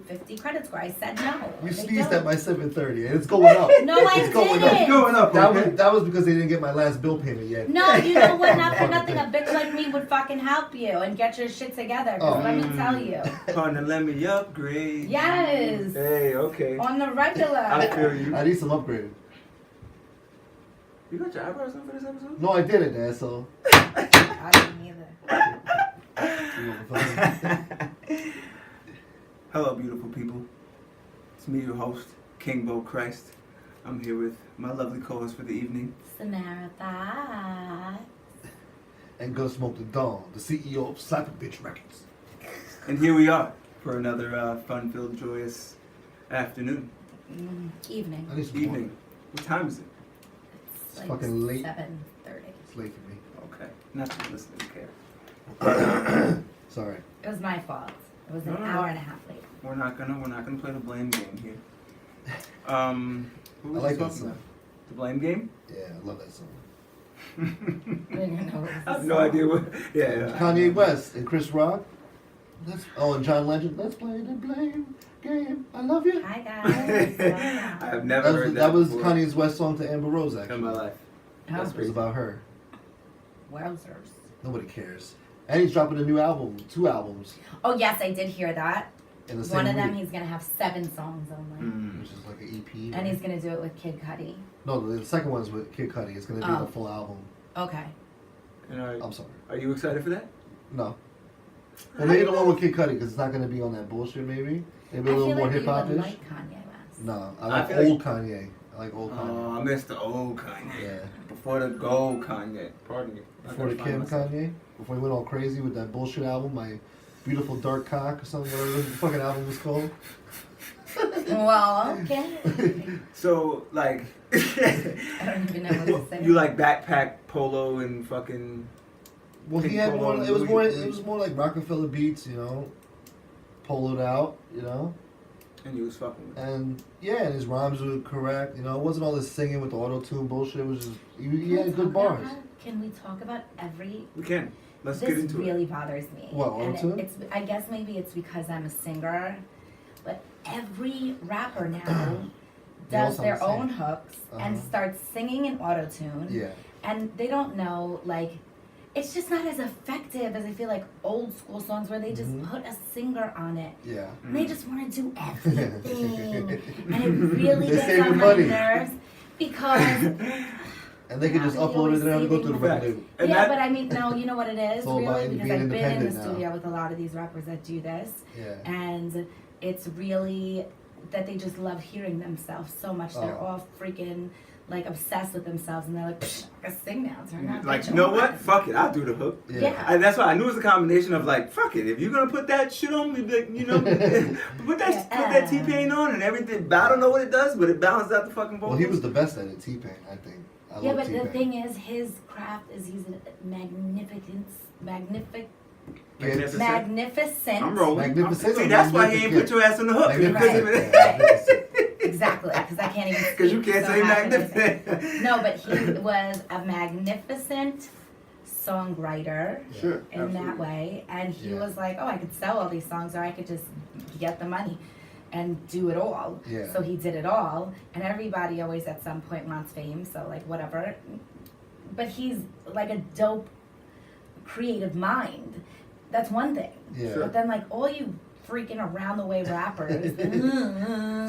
850 credit score. I said no. You They sneezed don't. at my 730 and it's going up. No, I It's going didn't. It's going up, okay? That was because they didn't get my last bill payment yet. No, you know what? Not for nothing. A bitch like me would fucking help you and get your shit together. 'Cause Oh. let me tell you. Partner, let me upgrade. Yes. Hey, okay. On the regular. I feel you. I need some upgrade. You got your eyebrows done for this episode? No, I didn't, Dad, so. I didn't either. You know what I'm saying? Hello, beautiful people. It's me, your host, King Bo Christ. I'm here with my lovely co-host for the evening. Samantha. And go smoke the Dawn, the CEO of Slap a Bitch Records. And here we are for another fun-filled, joyous afternoon. Evening. I need some Evening. What time is it? It's fucking late. 7:30. It's late for me. Okay. Not that listeners care. Sorry. It was my fault. It was an No, no, no. hour and a half late. We're not gonna play the blame game here. What I was like you that talking song. about? The blame game? Yeah, I love that song. I didn't even know it was I a have no song. idea what. Yeah. Kanye West and Chris Rock. And John Legend. Let's play the blame game. I love you. Hi I guys. have never heard That was before Kanye's West song to Amber Rose, in actually. my life. That's It was about her. Wowzers. Nobody cares. And he's dropping a new album, 2 albums Oh yes, I did hear that. in the same One of them, week, he's gonna have 7 songs only, Mm. which is like an EP. and he's gonna do it with Kid Cudi. No, the second one's with Kid Cudi. It's gonna be Oh. the full album. Okay. And I'm sorry. are you excited for that? No. Well, maybe the one with Kid Cudi because it's not gonna be on that bullshit. Maybe I a feel little more like you hip hop would ish. like Kanye West. No, I I like feel old Kanye. I like old Oh, Kanye. I missed the old Kanye. Yeah. Before the gold Kanye. Pardon me. I Before the gotta find Kim myself. Kanye, before he went all crazy with that bullshit album, My Beautiful Dark Cock or something, whatever the fucking album was called. Well, okay. So, like, I don't even know what to say. you like backpack polo and fucking. Well, he Pink had polo, more. It was Louis more. Vuitton. It was more like Rockefeller beats, you know, poloed out, you know, And you was fucking with. and yeah, and his rhymes were correct. You know, it wasn't all this singing with the auto tune bullshit. It was just he had good bars. Can we talk about every? We can. Let's This get into really it. bothers me. What, And auto-tune? it's. I guess maybe it's because I'm a singer, but every rapper now They all does sound their the same. own hooks and Uh-huh. starts singing in auto tune. Yeah, And they don't know, like, it's just not as effective as I feel like old school songs where they just Mhm. put a singer on it. yeah. And they just want to do everything. And it really They gets saving on my money. nerves because, And they can just Yeah, upload it and have to go through the Facts. record label. And yeah, that- but I mean, no, you know what it is, It's all about really? Because being I've been in the independent now. studio with a lot of these rappers that do this. Yeah. And it's really that they just love hearing themselves so much. They're Oh. all freaking, like, obsessed with themselves. And they're like, Psh, I can sing now. Turn that Like, bitch you know on." what? Fuck it. I'll do the hook. Yeah. And that's why I knew it was a combination of like, fuck it. If you're gonna put that shit on me, like, you know, put that T-Pain on and everything. But I don't know what it does, but it balances out the fucking vocals. Well, he was the best at it, T-Pain, I think. I Yeah, love but the T-Pain. thing is, his craft is he's a magnificent. I'm rolling. Magnificent See, or that's why he ain't put magnificent? your ass on the hook. Magnificent. Right. Yeah, magnificent. Exactly, because I can't even. Because you speak, can't so say I have to magnificent. No, but he was a magnificent songwriter Sure. in that way, and he Yeah. was like, "Oh, I could sell all these songs, or I could just get the money and do it all." Yeah. So he did it all, and everybody always at some point wants fame, so like whatever. But he's like a dope, creative mind. That's one thing. Yeah. But then like all you freaking around the way rappers.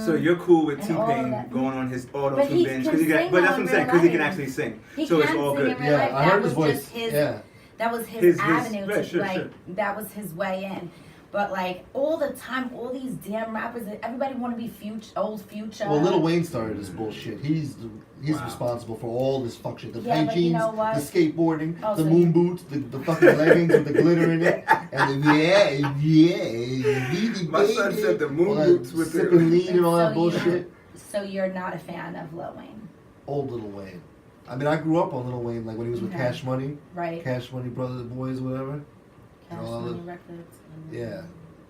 So you're cool with And all T-Pain that. going on his auto But tune he binge can because he sing can. But that's on what I'm saying real because he can life. actually sing. He So it's can all sing good. in real Yeah, life. I That heard was his voice. just his. Yeah. That was his, His- avenue right, to sure, like. sure. That was his way in. But like all the time, all these damn rappers, everybody want to be old Future. Well, Lil Wayne started this bullshit. He's Wow. responsible for all this fuck shit. The Yeah, tight but you jeans, know what? the skateboarding, Oh, the so moon you- boots, the fucking leggings with the glitter in it, and the My son said the moon all that boots with the- sipping lean and all that So you- bullshit. So you're not a fan of Lil Wayne, Old Lil Wayne. I mean, I grew up on Lil Wayne, like when he was with Okay. Cash Money, right? Cash Money Brothers, Boys, whatever. Cash all Money the- Records. Yeah.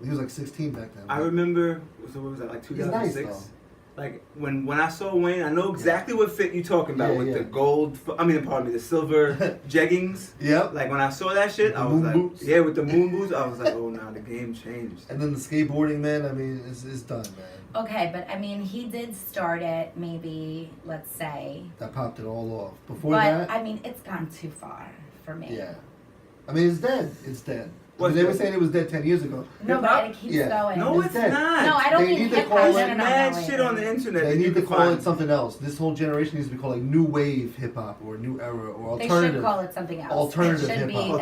He was like 16 back then. I remember. So what was that? Like He's nice 2006. though. Like when I saw Wayne, I know exactly what fit you talking about Yeah, with yeah. the gold. Pardon me, the silver jeggings. Yep. Like when I saw that shit, With I the was moon like, boots. yeah, with the moon boots, I was like, oh, now the game changed. And then the skateboarding, man. I mean, it's done, man. Okay, but I mean, he did start it, maybe, let's say. That popped it all off. Before But, that, I mean, it's gone too far for me. yeah. I mean, it's dead. It's dead. I What's mean, they were dead? saying it was dead 10 years ago. No, but it keeps Yeah. going. No, it's dead. not. No, I don't They mean need to hip call hop. it- No, There's no, no, mad no, shit wait. on the internet. They that need you to can call find. it something else. This whole generation needs to be called like new wave hip hop or new era or They alternative. should call it something else. Alternative It should be hip-hop.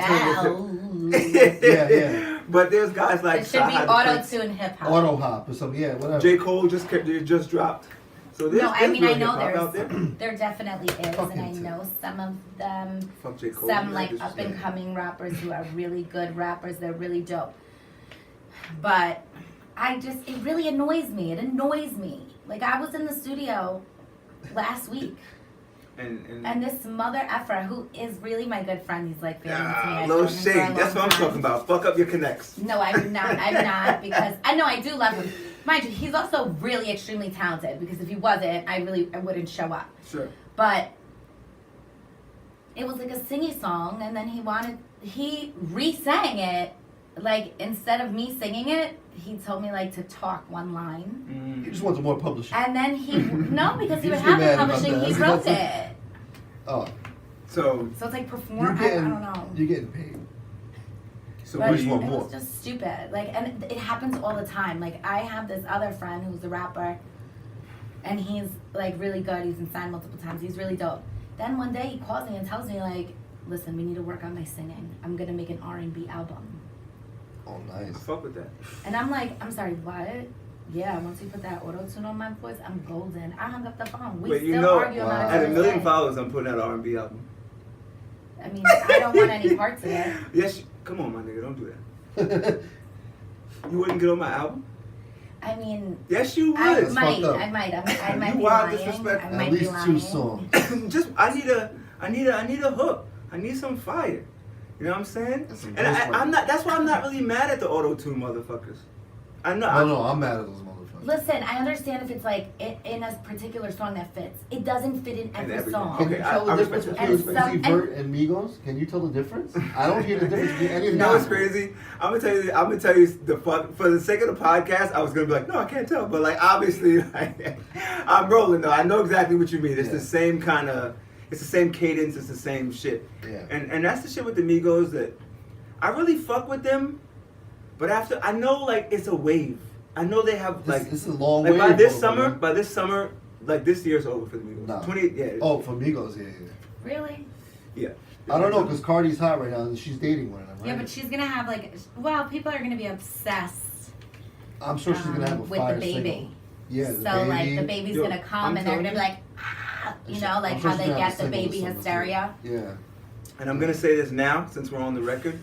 Yeah. But there's guys like It should be Sahai the Prince. auto-tune hip-hop. Auto hop or something. Yeah, whatever. J. Cole just dropped. So there's, No, I there's mean, real I know hip-hop out there. there definitely is, Fuck and I him, too. know some of them, Fuck J. Cole. some man, like disrespect. up and coming rappers who are really good rappers. They're really dope. But it really annoys me. It annoys me. Like I was in the studio last week, and this mother effer who is really my good friend. He's like family to me. I've Little known him for a shade. long That's what I'm time. talking about. Fuck up your connects. No, I'm not. I'm not because I know I do love him. Mind you, he's also really extremely talented. Because if he wasn't, I wouldn't show up. Sure. But it was like a singy song, and then he re-sang it. Like instead of me singing it, he told me like to talk one line, He just wants more publishing. and then no, because he would He's have mad it about publishing. that. He wrote it, Oh, So so it's like you're perform. I getting, don't know. you're getting paid. so But what we do just you, want it more. was just stupid. Like, and it happens all the time. Like, I have this other friend who's a rapper, and he's like really good. He's been signed multiple times. He's really dope. Then one day he calls me and tells me like, "Listen, we need to work on my singing. I'm gonna make an R&B album." Oh, I nice. fuck with that. And I'm like, "I'm sorry, what?" Yeah, once you put that auto tune on my voice, I'm golden. I hung up the phone. We Wait, still you know, argue wow. about it. at to a this million day. followers, I'm putting out an R&B album. I mean, I don't want any parts of it. Yes, come on, my nigga, don't do that. You wouldn't get on my album? I mean, Yes, you I would. That's might. fucked up. I might You be wild lying. disrespectful. I might At be least lying. 2 songs. Just I need a hook. I need some fire. You know what I'm saying? And some And ghostwriting. I'm not. That's why I'm not really mad at the auto tune motherfuckers. I know. No, I'm mad at those motherfuckers. Listen, I understand if it's like in a particular song that fits. It doesn't fit in every every- song. Can Okay, you tell I the difference respect between that. Uzi Vert and Migos? Can you tell the difference? I don't hear the difference between any of You them. know what's crazy? I'm gonna tell you the fuck for the sake of the podcast. I was gonna be like, no, I can't tell, but like obviously, like, I'm rolling though. I know exactly what you mean. It's Yeah. the same kind of, it's the same cadence. It's the same shit. Yeah. And that's the shit with the Migos that I really fuck with them, but after I know like it's a wave. I know they have like This is a long like way. by this summer, like this year's over for the Migos. Nah. 20 yeah. Oh, for Migos, yeah. Really? Yeah. I don't know, because Cardi's hot right now and she's dating one of them, right? Yeah, but she's gonna have like. Well, people are gonna be obsessed. I'm sure she's gonna have a with fire the baby. single. Yeah, the So baby. like the baby's Yo, gonna come I'm and they're telling gonna be you. like, ah, you I'm know, like sure how she's they gonna have get the a single baby or something, too. hysteria. Yeah. And I'm gonna say this now since we're on the record.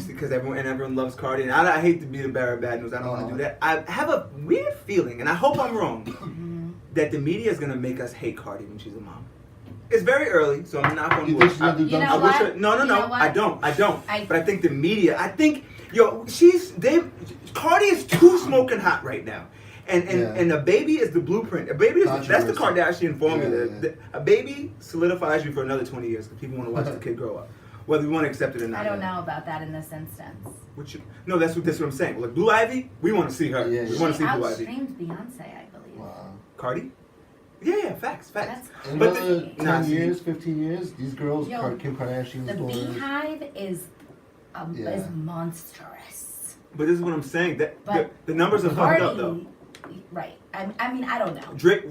Because everyone loves Cardi, and I hate to be the bearer of bad news. I don't want to do that. I have a weird feeling, and I hope I'm wrong, that the media is gonna make us hate Cardi when she's a mom. It's very early, so I'm not gonna. You think she's gonna do You dumb know shit? what? No, You know what? I don't. I- But I think the media. I think Cardi is too smoking hot right now. And the baby is the blueprint. A baby is that's the Controversy. Kardashian formula. Yeah. A baby solidifies you for another 20 years because people want to watch the kid grow up, whether we want to accept it or not. I don't know about that in this instance. No, that's what I'm saying. Like Blue Ivy, we want to see her. Yeah, we yeah. want She to see Blue Ivy. outstreamed Beyonce, I believe. Wow. Cardi? Yeah, facts. That's In But another crazy. 10 years, 15 years, these girls, Yo, Kim Kardashian's The daughters. Beehive is Yeah. is monstrous. But this is what I'm saying. That But the numbers are fucked up though. Cardi, right? I mean, I don't know. Drake,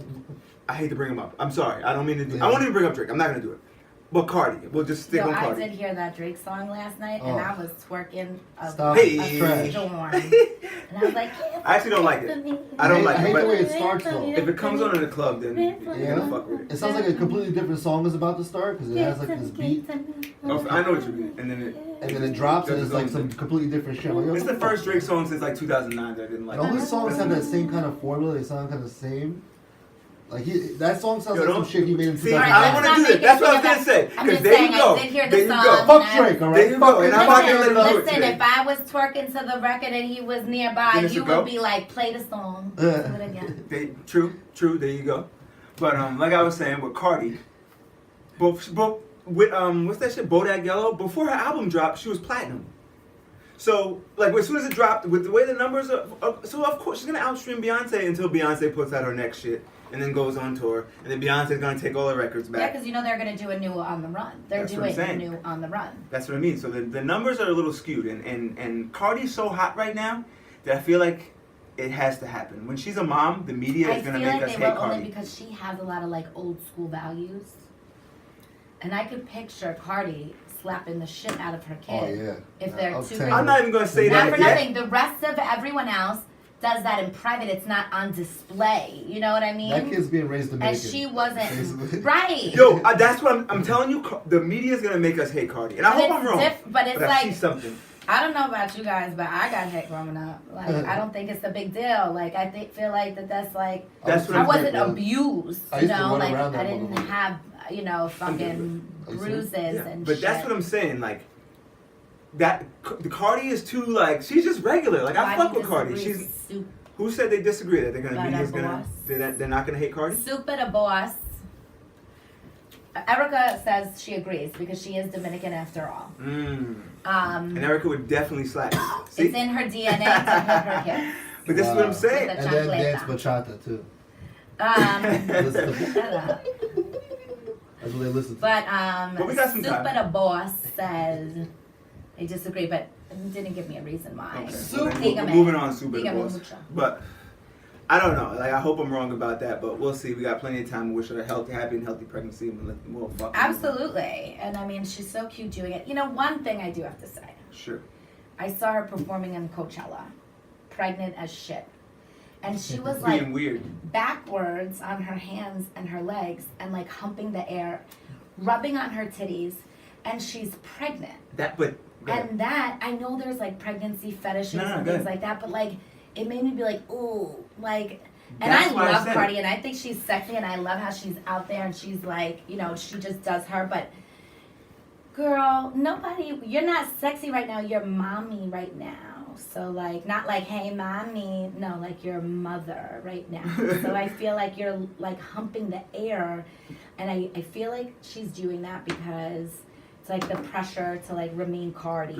I hate to bring him up. I'm sorry. I don't mean to. I won't even bring up Drake. I'm not gonna do it. But Cardi, we'll just stick Yo, on I Cardi. did hear that Drake song last night, and Oh. I was twerking a, Stop. a Hey. Trash. storm. And I was like, I actually don't like it. I don't like I it, hate but the way it starts, though. If it comes on in the club, then you're Yeah. gonna fuck with it. It sounds like a completely different song is about to start because it has like this beat Oh, I know what you mean. And then and then it drops and Does it's its like own some thing. completely different shit. I'm like, yo, it's what the fuck? first Drake song since like 2009 that I didn't like. And all his songs have that same kind of formula. They sound kind of the same. Like that song sounds Yo, like some don't- shit he made in See, 2000. Alright, I let's want not to do make it. That's it what I was seem gonna say. I'm Because just there saying, you go. I did hear the There you song. go. Fuck Drake, all right? There you go. And I'm not gonna let him do it Listen, today. if I was twerking to the record and he was nearby, Then it's you a go? would be like, play the song. Do it again. True. There you go. But like I was saying with Cardi, with what's that shit? Bodak Yellow. Before her album dropped, she was platinum. So like as soon as it dropped, with the way the numbers are, so of course she's gonna outstream Beyonce until Beyonce puts out her next shit and then goes on tour, and then Beyonce's gonna take all her records Yeah, back. because you know they're gonna do a new On the Run. They're That's what I'm doing a saying. new On the Run. That's what I mean. So the numbers are a little skewed, and Cardi's so hot right now that I feel like it has to happen. When she's a mom, the media I is feel gonna make like us they hate will only Cardi. because she has a lot of like old school values. And I could picture Cardi slapping the shit out of her kid. Oh yeah. If they're I'll too tell I'm you. not even gonna say Not that for yet. nothing. The rest of everyone else does that in private. It's not on display. You know what I mean? That kid's being raised Dominican. and she wasn't Basically. right. Yo, that's what I'm telling you. The media is gonna make us hate Cardi, and I But hope it's I'm wrong. but it's but I like see something. I don't know about you guys, but I got hit growing up. Like I don't think it's a big deal. Like I feel like that's like That's what I I'm wasn't saying, abused. I You used to know, run like around I that didn't motherfucker. have fucking I used to- bruises Yeah, and but shit. that's what I'm saying. Like that, the Cardi is too like she's just regular. Like I Why fuck do you with Cardi. disagree? She's who said they disagree that they're gonna By media's that gonna boss. they're not gonna hate Cardi. Super the boss. Erica says she agrees because she is Dominican after all. And Erica would definitely slap you. See, It's in her DNA to hit her kids. but this is what I'm Wow. saying. With And then Chancleta. dance bachata too. Shut up. That's what they listen to. But we got some Super time. the boss says they disagree, but didn't give me a reason why. Okay. Super. We're moving on, Super the Dígame Boss. mucho. But I don't know. Like I hope I'm wrong about that, but we'll see. We got plenty of time. We wish her a happy and healthy pregnancy. We'll fucking Absolutely. And I mean, she's so cute doing it. You know, one thing I do have to say. Sure. I saw her performing in Coachella, pregnant as shit. And she was like Being weird. backwards on her hands and her legs and like humping the air, rubbing on her titties, and she's pregnant. That, but go ahead. And that, I know there's like pregnancy fetishes No, and go things ahead. like that, but like, it made me be like, ooh, like, and That's I why I love said Cardi it. and I think she's sexy and I love how she's out there and she's like, you know, she just does her, but girl, nobody, you're not sexy right now, you're mommy right now. So like, not like, hey mommy, no, like you're mother right now. So I feel like you're like humping the air and I feel like she's doing that because it's like the pressure to like remain Cardi.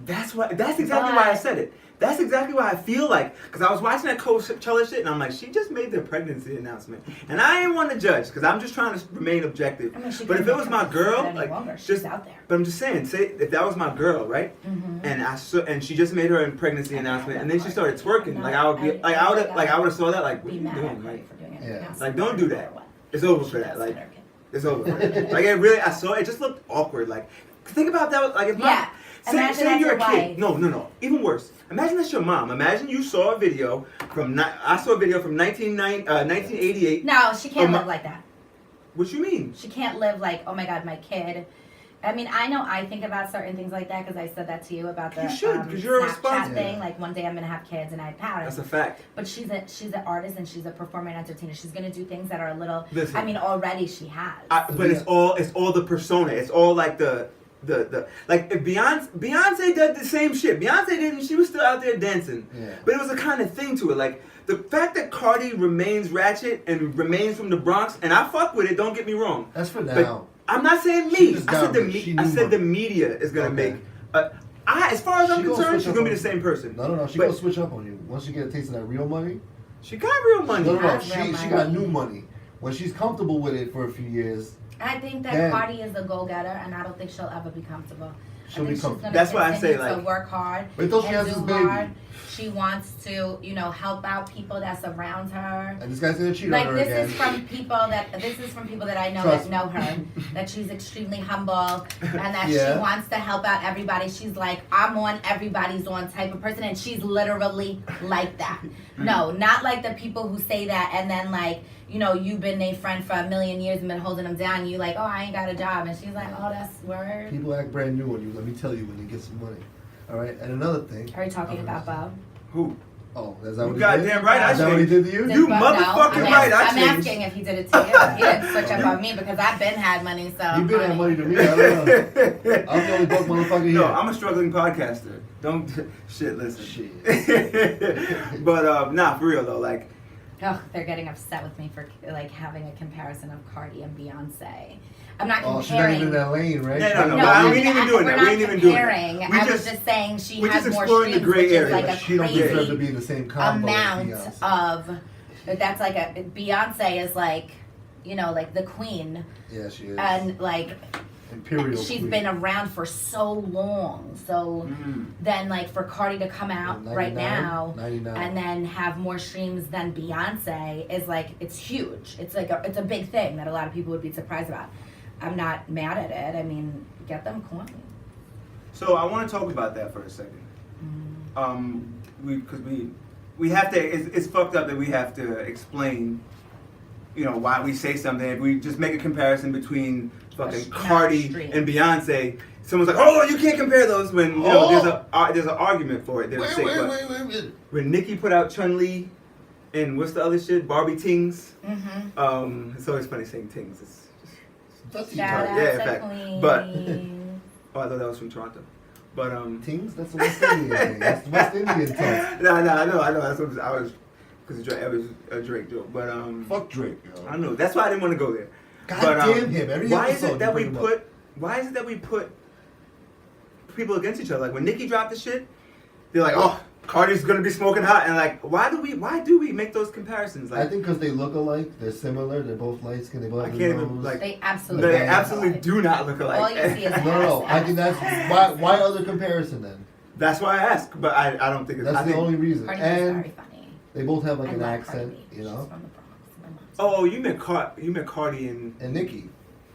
That's exactly why I said it. That's exactly why I feel like, because I was watching that Coachella shit and I'm like, she just made their pregnancy announcement. And I ain't want to judge because I'm just trying to remain objective. I mean, she But if couldn't it was make my her girl, any like, longer. She's just, out there. but I'm just saying, say if that was my girl, right? Mm-hmm. And she just made her pregnancy announcement and then she started twerking. Like I would have saw that like, what are Be you mad at doing? Cardi Like, for doing it. Yeah. Yes. Like, don't do that. Or what? it's over She for that. does Like hit her kid. it's over. For that. Like it really, I saw it just looked awkward. Like think about that. Like if my Yeah. Imagine say that's you're a your kid. wife. No. Even worse. Imagine that's your mom. Imagine you saw a video from I saw a video from 1988. No, she can't Oh, live like that. What you mean? She can't live like, oh my God, my kid. I mean, I know I think about certain things like that because I said that to you about the You should, 'cause you're a Snapchat responsible- thing. Like one day I'm gonna have kids and I have parents. That's a fact. But she's an artist and she's a performer and entertainer. She's gonna do things that are a little. Listen. I mean, already she has. But it's all the persona. It's all like the like if Beyonce did the same shit. Beyonce didn't. She was still out there dancing. Yeah. But it was a kind of thing to it. Like the fact that Cardi remains ratchet and remains from the Bronx, and I fuck with it. Don't get me wrong. That's for But now. I'm not saying She me. just I said down there. She I knew said the her. media is gonna Okay. make. As far as I'm She gonna concerned, switch she's up gonna be on the same person. No. She But- gonna switch up on you once you get a taste of that real money. She got real money. No. has She real she money. got new money. When she's comfortable with it for a few years, I think that Then- Cardi is a go-getter, and I don't think she'll ever be comfortable. She'll I be think she's comfortable. gonna That's why I continue say, to like- work hard Wait till she and has do this baby. hard. She wants to, help out people that surround her. and this guy's gonna cheat Like on her this again. is from people that I know Trust that know her, that she's extremely humble and that Yeah. she wants to help out everybody. She's like, I'm on, everybody's on type of person, and she's literally like that. No, not like the people who say that and then like, you've been their friend for a million years and been holding them down. You like, oh, I ain't got a job, and she's like, oh, that's word. People act brand new on you. Let me tell you when they get some money. All right. And another thing. Are you talking about Bo? Who? Oh, is that what You he goddamn did? right, I Is that what he changed. did to you? You But motherfucking I'm right, I I'm changed. asking if he did it to you. He didn't switch up on me because I've been had money, so. You been honey. had money to me. I don't know. I'm the only broke motherfucker here. No, I'm a struggling podcaster. Don't shit. Listen. Shit. But nah, for real though, like. Ugh, they're getting upset with me for like having a comparison of Cardi and Beyonce. I'm not Oh, she's not comparing. even in that lane, right? No, No, but I we ain't even doing we're that. We not ain't even doing that. comparing. We I was just- just saying she we're has just more exploring the streams, gray which is area. like a She don't deserve to crazy be in the same combo amount as Beyonce. of. That's like a Beyonce is like, you know, like the queen, Yeah, she is. and like Imperial she's queen. been around for so long. So then, like for Cardi to come out right 99? now 99. and then have more streams than Beyonce is like it's huge. It's like it's a big thing that a lot of people would be surprised about. I'm not mad at it. I mean, get them coin. So I want to talk about that for a second. Because we have to. It's fucked up that we have to explain, you know, why we say something. If we just make a comparison between fucking Cardi Stream. and Beyonce, someone's like, "Oh, you can't compare those." When you know, there's an argument for it. They'll say, but when Nicki put out Chun-Li and what's the other shit, Barbie Tings. It's always funny saying Tings. It's That's Shout out Yeah, in to fact. Queen. But- oh, I thought that was from Toronto. But Tings? That's the West Indian thing. That's the West Indian tongue. no, I know. That's what I was, because it was a Drake joke. But Fuck Drake, yo. I know. That's why I didn't want to go there. God But, damn him. Every why is episode it that you we bring him put? Why is it that we put people against each other? Like when Nicki dropped the shit, they're like, "Oh, Cardi's gonna be smoking hot," and like, why do we make those comparisons? I Like, think because they look alike, they're similar, they're both light skinned, they both I have can't nose. even, like, They absolutely. they Like, absolutely do not look alike. All you see is No, I think that's why other comparison then. That's why I ask, but I don't think it's. That's I the think, only reason. Cardi is And very funny. they both have like I an love accent, Cardi B. you know. She's from the Bronx. My mom's Oh, you meant Cardi and. And Nicki.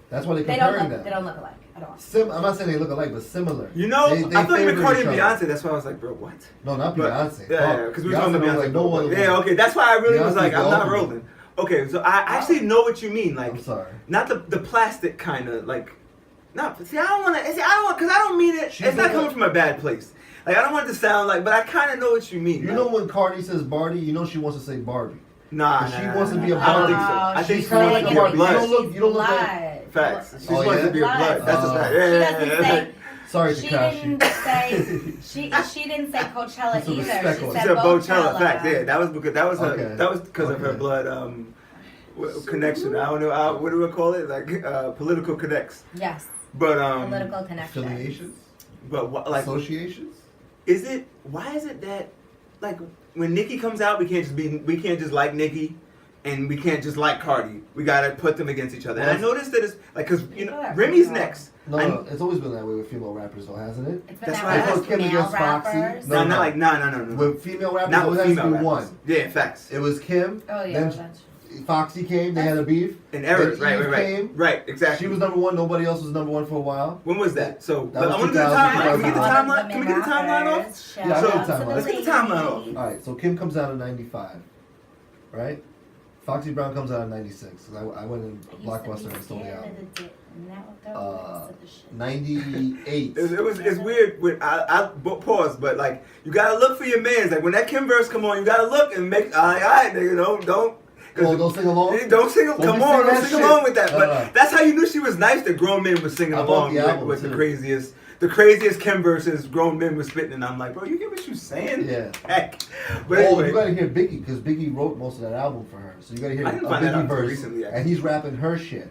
That's why they're They don't comparing look. They them. don't look alike at all. I'm not saying they look alike, but similar. You know, They I thought you meant favor Cardi each and other. Beyonce. That's why I was like, bro, what? No, not But- Beyonce. Yeah, because we were talking about Beyonce. like no other yeah, one. okay, that's why I really was Beyonce's like, I'm the not ultimate. rolling. Okay, so I actually know what you mean. Like, I'm sorry. not the plastic kind of like. Not see, I don't want to. Because I don't mean it. She's It's not like coming a- from a bad place. Like I don't want it to sound like, but I kind of know what you mean. You like, know when Cardi says Barbie, you know she wants to say Barbie. Nah, She nah, wants to nah, be a nah, I don't think so. Oh, I think she's she kinda wants like to a be a Barbie. blood. You don't look blood. Facts. She Oh, wants yeah? to be a blood. That's a Oh. fact. She Yeah, doesn't yeah, say. Sorry, She Takashi. didn't say. She didn't say Coachella Put some either. respect She on it. said She said Bochella. Bochella. Facts. Yeah, that was because Okay. that was because of her Okay. blood connection. I don't know. What do we call it? Like political connects. Yes. But Political connection. Affiliations? but like, Associations? why is it that like when Nicki comes out, we can't just like Nicki, and we can't just like Cardi. We gotta put them against each other. And I noticed that it's like because you know People are Remy's wrong. next. No, it's always been that way with female rappers, though, hasn't it? It's been That's that why I way asked with Kim male against Foxy. rappers. No, No. With female rappers, Not it with always has female to be rappers. one. Yeah, facts. It was Kim. Oh yeah, Then that's Foxy came. They had a beef. And errors. Then Eve Right. came. Right. Exactly. She was number one. Nobody else was number one for a while. When was that? So That was I want to do the 2000, timeline. Can we get the 2000. timeline? Can we get the timeline off? Shout Yeah, I'll out get the to timeline. Let's get the timeline off. ladies. All right, so Kim comes out in '95, right? Foxy Brown comes out in '96. I went in Blockbuster and stole the album. 98. It's weird. I pause, but like you gotta look for your mans. Like when that Kim verse come on, you gotta look and make all right, nigga. Don't. Oh, don't sing along? Don't sing. Don't Come be on, singing don't that sing shit. along with that. But that's how you knew she was nice. That grown men were singing I bought along the album, with too. the craziest Kim verses. Grown men were spitting, and I'm like, bro, you get what you saying? Yeah. Heck. But Oh, anyway, you gotta hear Biggie because Biggie wrote most of that album for her. So you gotta hear I a didn't find that Biggie out until verse, recently, actually. and he's rapping her shit.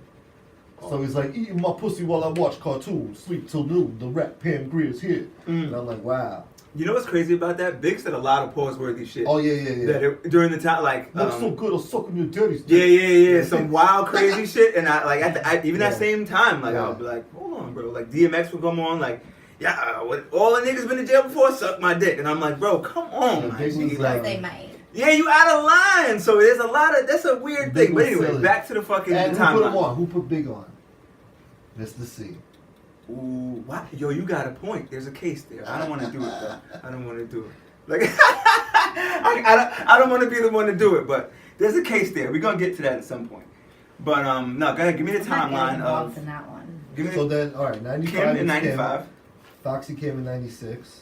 So he's like, eating my pussy while I watch cartoons, sleep till noon. The rap Pam Greer's here, and I'm like, wow. you know what's crazy about that? Big said a lot of pause-worthy shit. Oh yeah. That during the time, like. Looks so good, I'll suck on your daddy's Yeah, dick. some wild, crazy shit, and I like even that Yeah. same time, like Yeah. I'll be like, hold on, bro, like DMX would come on, like, yeah, all the niggas been in jail before, suck my dick, and I'm like, bro, come on, Yeah, my Big G, was, like, They might. yeah, you out of line, so there's a lot of that's a weird Big thing, but was anyway, silly. back to the fucking And who put him timeline. on? Who put Big on? Mr. C. Ooh, what? Yo, you got a point. There's a case there. I don't want to do it though. I don't want to do it. Like, I don't want to be the one to do it, but there's a case there. We're gonna get to that at some point. But no, go ahead. Give me the I'm not getting timeline involved of. in that one. Give me So then, all right, 95 Kim in is '95. Foxy came in '96.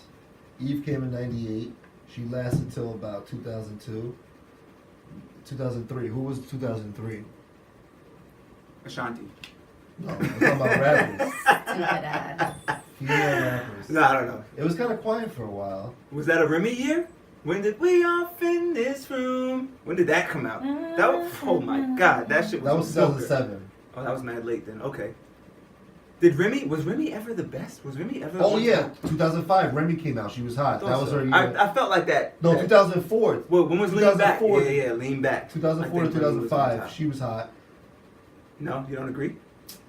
Eve came in '98. She lasted till about 2002. 2003. Who was 2003? Ashanti. No, I'm talking about rappers. Stupid ass. Female rappers. No, I don't know. It was kind of quiet for a while. Was that a Remy year? When did we off in this room? When did that come out? That was, oh my god, that shit was That was so good. 2007. Oh, that was mad late then. Okay. Was Remy ever the best? Was Remy ever? Oh yeah, 2005. Remy came out. She was hot. That was her year. I felt like that. No, that, 2004. Well, when was Lean Back? 2004. Yeah, Lean Back. 2004 I to think Remy was on 2005. top. She was hot. No, you don't agree?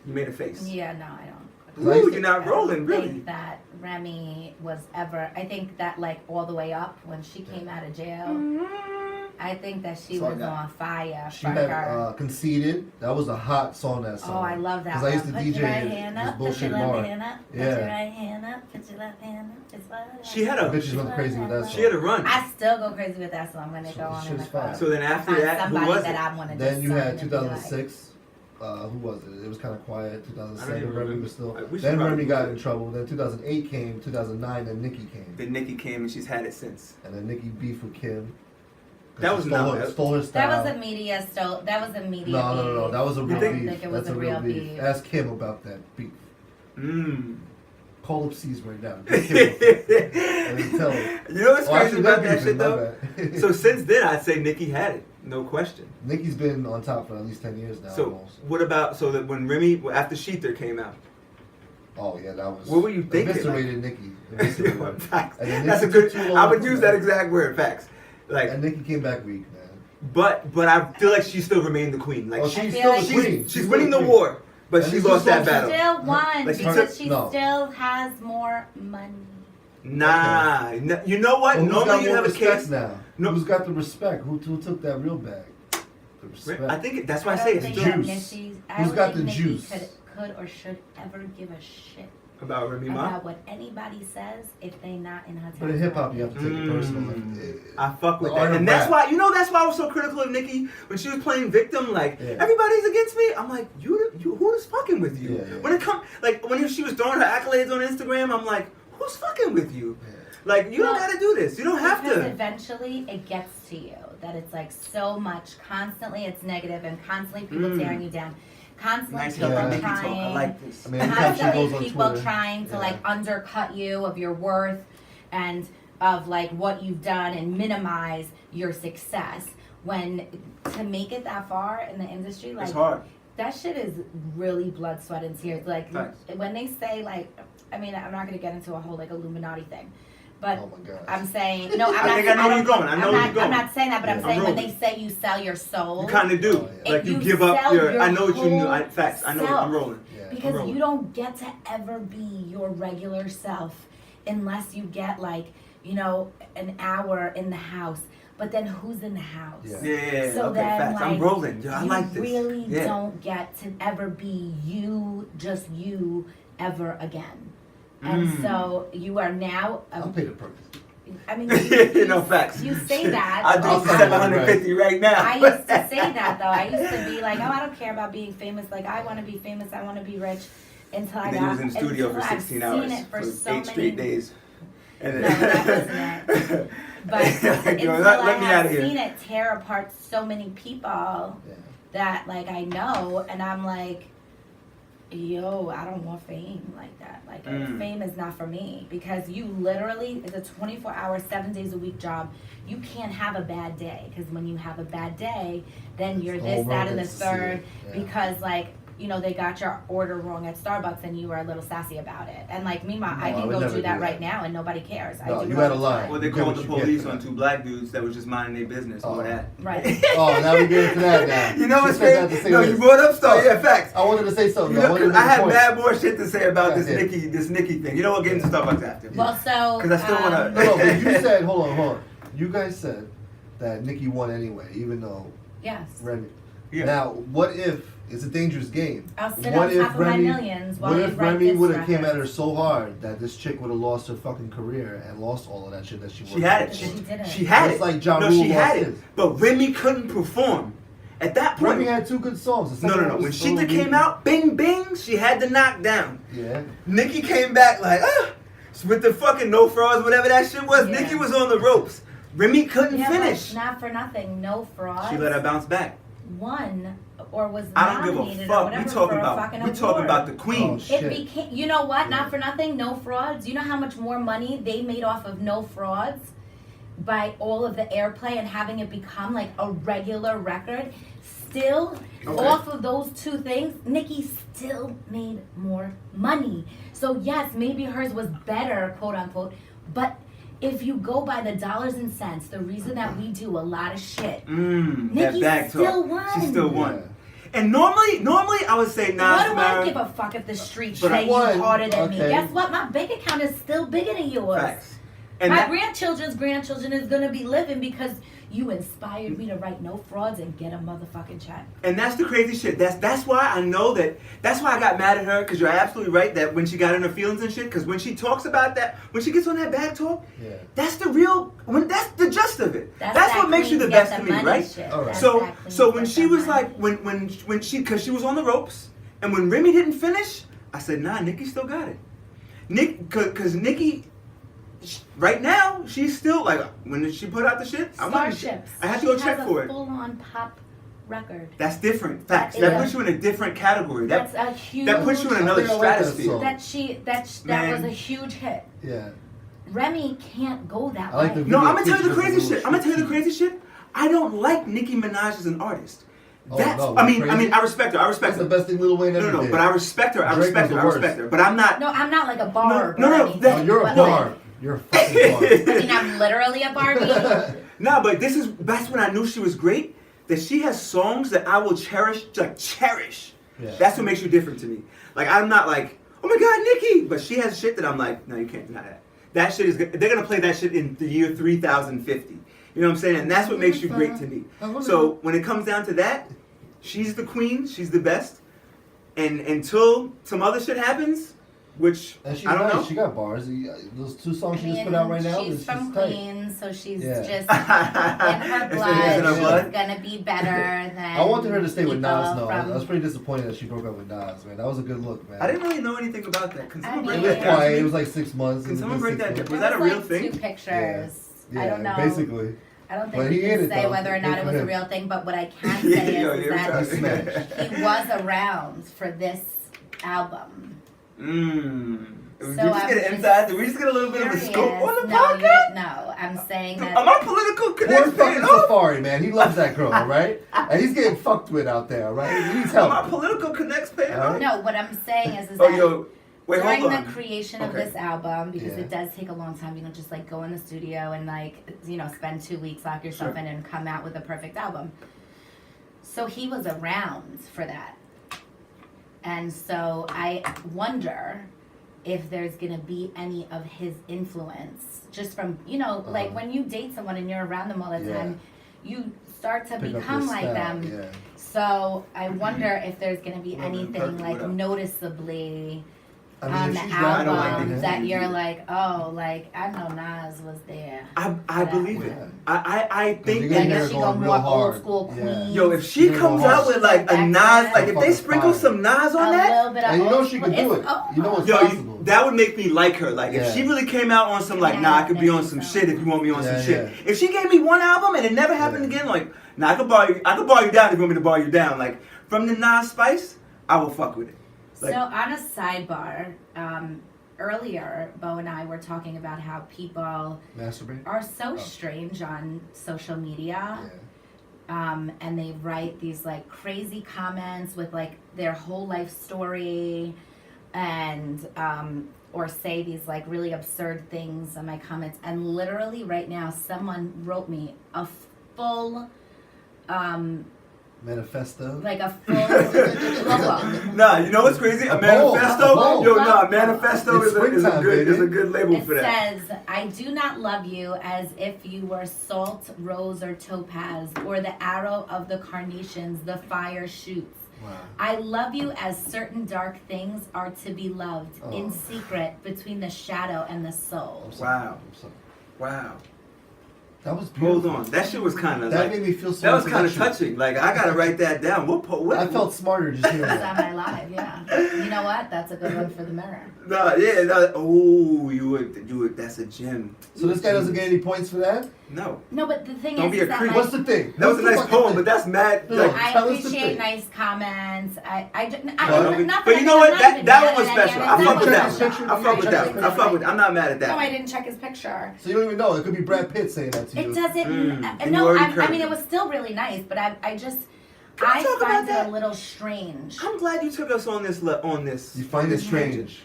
You made a face. Yeah, no, I don't. Ooh, you're not I rolling, don't really. think that Remy was ever. I think that like all the way up when she came out of jail. I think that she So was that- on fire She for had her. Conceited. That was a hot song. That song. Oh, I love that. Because I used to one. DJ Put your right this hand up. Put bullshit your left bar. hand up. Put Yeah. your right hand up. Put your left hand up. It's what She had a. Bitches went crazy with that song. She had a run. I still go crazy with that song when they She- go on she in was the car. fire. So then after Find that, who somebody was that it? I want to Then just you sign had and be like, 2006. Who was it? It was kind of quiet. I don't 2007, even Remy remember. was still. We should Then probably Remy got Google in it. trouble. Then 2008 came. 2009, then Nicki came. Then Nicki came and she's had it since. And then Nicki beef with Kim. 'Cause That she was stole not- her, stole her style. That was a media still. That was a media. No. beef. That was a You real think- beef. I think it was That's a real beef. Ask Kim about that beef. Mmm. Call up C's right now. Get Kim and tell her. You know what's Oh, crazy actually, about they're that shit beefing, my though? bad. So since then, I'd say Nicki had it, no question. Nicki's been on top for at least 10 years now. So almost. what about that when Remy after Sheether came out? Oh yeah, that was. What were you thinking? Eviscerated Nicki. Eviscerated her. Facts. And then That's a Nicki good. took too long I would to use come that back. exact word. Facts. Like, And Nicki came back weak, man. but I feel like she still remained the queen. Like Oh, she, she's feel still like the she's queen. she's winning the queen. war, but And she this lost is that also- battle. Still won Like she because took- she no. still has more money. Nah, you know what? Well, who's got Normally you more have a respect case. now. No. Who's got the respect? Who took that real bag? The respect. I think that's why I don't say it's think still that Juice. I Who's don't got think the Nicki juice? Could or should ever give a shit about Remy Ma. about what anybody says if they not in her. But in hip hop, you have to take it personal. I fuck with The art that, of and that's rap. why that's why I was so critical of Nicki when she was playing victim. Like Yeah. everybody's against me. I'm like, you who is fucking with you? Yeah, yeah. When it come when she was throwing her accolades on Instagram, I'm like, who's fucking with you? Yeah. Like you Well, don't gotta do this. You don't have because to. eventually it gets to you that it's like so much constantly it's negative and constantly people tearing you down. Constantly Nice people help, Nicki trying. talk. I like this. I mean, anytime she goes Constantly on people Twitter, trying to yeah. like undercut you of your worth and of like what you've done and minimize your success. When to make it that far in the industry, like It's hard. that shit is really blood, sweat, and tears. Like Facts. when they say like, I mean, I'm not gonna get into a whole like Illuminati thing, but Oh my god. I'm saying no. I'm I not. think I know where don't- you're going. I know I'm where not, you're going. I'm not saying that, but I'm Yeah. saying I'm when they rolling. say you sell your soul, You kind of do. Oh, yeah. Like you You give up sell your. your I know what you knew. whole Facts. I know. self. I'm rolling. Yeah. because rolling. you don't get to ever be your regular self unless you get like an hour in the house. But then who's in the house? Yeah. Yeah. So okay. then, Facts. I'm like, rolling. Yo, I you like this. really Yeah. don't get to ever be you, just you, ever again. And so you are now. I'll pay the price. I mean, No facts. You say that. I'll do but it for I'll say that. 750 right now. I used to say that though. I used to be like, oh, I don't care about being famous. Like, I want to be famous. I want to be rich. Until I And then got. he was in the studio until for 16 I've hours. Seen it for so 8 many straight days. And No, that wasn't it. But until let I me have outta here. seen it tear apart so many people Yeah. that like I know, and I'm like, yo, I don't want fame like that. Like fame is not for me because you literally it's a 24-hour, 7 days a week job. You can't have a bad day because when you have a bad day, then you're The this, whole that, world and the gets to see third it. Yeah. because like. They got your order wrong at Starbucks and you were a little sassy about it. And like meanwhile, No, I I can would go never do do that that. right now and nobody cares. No, I do you it had all a the lie. time. Well, they You get called what the you get police for on that. 2 black dudes that was just minding their business Oh. or that. Right. Oh, now we get into that now. You know She what's said that to crazy? say No, this. you brought up stuff. Oh. Yeah, facts. I wanted to say something. You I know, wanted to 'cause make I a have point. mad more shit to say about Yeah. this Nicki thing. You know what? Get into Starbucks after. Well, so 'Cause I still wanna- No, but you said, hold on. You guys said that Nicki won anyway, even though yes. Remy. Yeah. Now, what if it's a dangerous game? I'll sit What on if top of my Remy- millions while What you if write Remy this would have came record. at her so hard that this chick would have lost her fucking career and lost all of that shit that she worked She had for? it. She didn't. She had Just it. like Ja no, Rule she had lost it. his. But Remy couldn't perform. At that point, Remy had 2 good songs. The no. second one When was so Sheetha came weak. out, Bing Bing, she had to knock down. Yeah. Nicki came back like, with the fucking no frauds, whatever that shit was. Yeah. Nicki was on the ropes. Remy couldn't Yeah, finish. but not for nothing. No Frauds She let her bounce back. won or was I don't give nominated a or fuck. whatever We talking for a about fucking we talking award. about the queen. Oh, shit. It became, you know what? Yeah. Not for nothing, No Frauds. You know how much more money they made off of No Frauds by all of the airplay and having it become like a regular record? Still, Okay. off of those two things, Nicki still made more money. So yes, maybe hers was better, quote unquote, but if you go by the dollars and cents, the reason that we do a lot of shit, That Nicki back still talk. won. She still won. Yeah. And normally I would say nah. What do I give a fuck if the streets But I say you won. harder than me? Okay. Guess what? My bank account is still bigger than yours. Facts. And My that, grandchildren's grandchildren is gonna be living because you inspired me to write No Frauds and get a motherfucking check. and that's the crazy shit. That's why I know that. That's why I got mad at her, because you're absolutely right that when she got in her feelings and shit. Because when she talks about that, when she gets on that bag talk, Yeah. that's the real. That's the gist of it. That's that what makes you queen the get best to me, money right? shit. All right. That's So that queen so when get she the was money. like when she because she was on the ropes, and when Remy didn't finish, I said nah, Nicki still got it. Because Nicki. Right now, she's still like when she put out the shit. Starships. I had to go She check has for a it. full-on pop record. That's different. Facts. That That is- puts you in a different category. That's a huge. That puts you in I another think I like that stratosphere. song. that Man. was a huge hit. Yeah. Remy can't go that I like way. the No, video I'm gonna tell you the pictures crazy of the shit. I'm gonna tell you the little crazy shit. I don't like Nicki Minaj as an artist. Oh, That's. no, I mean, crazy? I respect her. I respect That's her. the best thing Lil Wayne ever No, did. but I respect her. I Drake respect was her. the I respect worst. her. But I'm not. No, I'm not like a Barb. No, or no, anything, that- Oh, you're a but Barb. You're a fucking Barb. I mean, I'm literally a Barbie. No, but that's when I knew she was great. That she has songs that I will cherish, like cherish. Yeah. That's what makes you different to me. Like I'm not like, oh my God, Nicki, but she has shit that I'm like, no, you can't deny that. That shit is good. They're gonna play that shit in the year 3050. You know what I'm saying? And that's what makes you great to me. So when it comes down to that, she's the queen. She's the best. And until some other shit happens, which And she's I don't nice. know. She got bars. Those two songs I she just mean, put out right now. she's from tight. Queens, so she's Yeah. just in her It's blood. in her She's blood? gonna be better than. I wanted her to stay with Nas. people No, I from- was pretty disappointed that she broke up with Nas. Man, that was a good look, man. I didn't really know anything about that. Can someone I break It mean- was that down to quiet. me? It was like 6 months. Can It was someone good break 6 that months. down? Was There that a real like thing? Two pictures. Yeah, I don't know. basically. I don't But think he we ate can it, say though. whether or Good not it for was a him. real thing, but what I can say Yo, is you're that He smashed. he was around for this album. Did we So just I'm get an just inside? Did we just get a little bit of a Curious. scoop on the No, podcast? no, I'm saying that. Am I political Poor connected? fucking Safari, man. He loves that girl, all right? And he's getting fucked with out there, all right? He needs Am I help. political connects paying All right. No, what I'm saying is Oh, that yo, wait, during hold the on. creation of Okay. this album, because Yeah. it does take a long time, you don't just like go in the studio and like, you know, spend 2 weeks, lock yourself Sure. in and come out with a perfect album. So he was around for that. And so I wonder if there's gonna be any of his influence just from, you know, like when you date someone and you're around them all the Yeah. time, you start to Pick up become his like style, them. Yeah. So I wonder if there's gonna be Well, then, anything perfect, like what up? noticeably I mean, on if the she's rapping don't like like album it. that you're like, oh, like I know Nas was there. I believe it. Yeah. I think you're Like gonna hear that. her if she going go real more hard. old school Yeah. Queen. Yo, if she She's gonna comes go out hard. with like a Back Nas, then. like if they Fucking sprinkle fire. some Nas on a that, little bit of And you know old she school- can do it's- it. oh, You know it's yo, possible. that would make me like her. Like if Yeah. she really came out on some like, Yeah, nah, I could be on maybe some so. shit if you want me on Yeah, some shit. yeah. If she gave me one album and it never happened Yeah. again, like, nah, I could bar you down if you want me to bar you down. Like from the Nas Spice, I will fuck with it. Like, So on a sidebar, earlier Bo and I were talking about how people Masturbate? are so Oh. strange on social media. Yeah. And they write these like crazy comments with like their whole life story and or say these like really absurd things in my comments, and literally right now someone wrote me a full Manifesto? like a full look. nah, you know what's crazy? A A bowl, manifesto? a bowl. Yo, nah, manifesto It's is a springtime, good baby. is a good label It for that. says, I do not love you as if you were salt, rose, or topaz, or the arrow of the carnations the fire shoots. Wow. I love you as certain dark things are to be loved Oh. in secret between the shadow and the soul. I'm sorry. Wow. I'm sorry. Wow. That was Hold beautiful. on, that shit was kind of That like, made me feel so. that was kind of intellectual. touching. Like I gotta write that down. What I felt smarter just hearing It's that. on my live, yeah. You know what? That's a good one for the mirror. No, yeah, no. Oh, you would. That's a gem. So this guy doesn't get any points for that? No, No, but the thing Don't is be a that creep. like, What's the thing? that was a What's the nice fucking poem, thing? but that's mad. No, Like, I tell us the appreciate thing. nice comments. Well, not but that you know I'm what? not even That mad one was at any special. of I it. fuck with check that his one. picture? I fuck with Check that his one. I fuck with. I'm not mad at that. No, I one. didn't check his picture. So you don't even know. It could be Brad Pitt saying that to you. It doesn't. And you No, already I corrected mean it. it was still really nice, but I Can we I talk about find it that? a little strange. I'm glad you took us on this. You find it strange.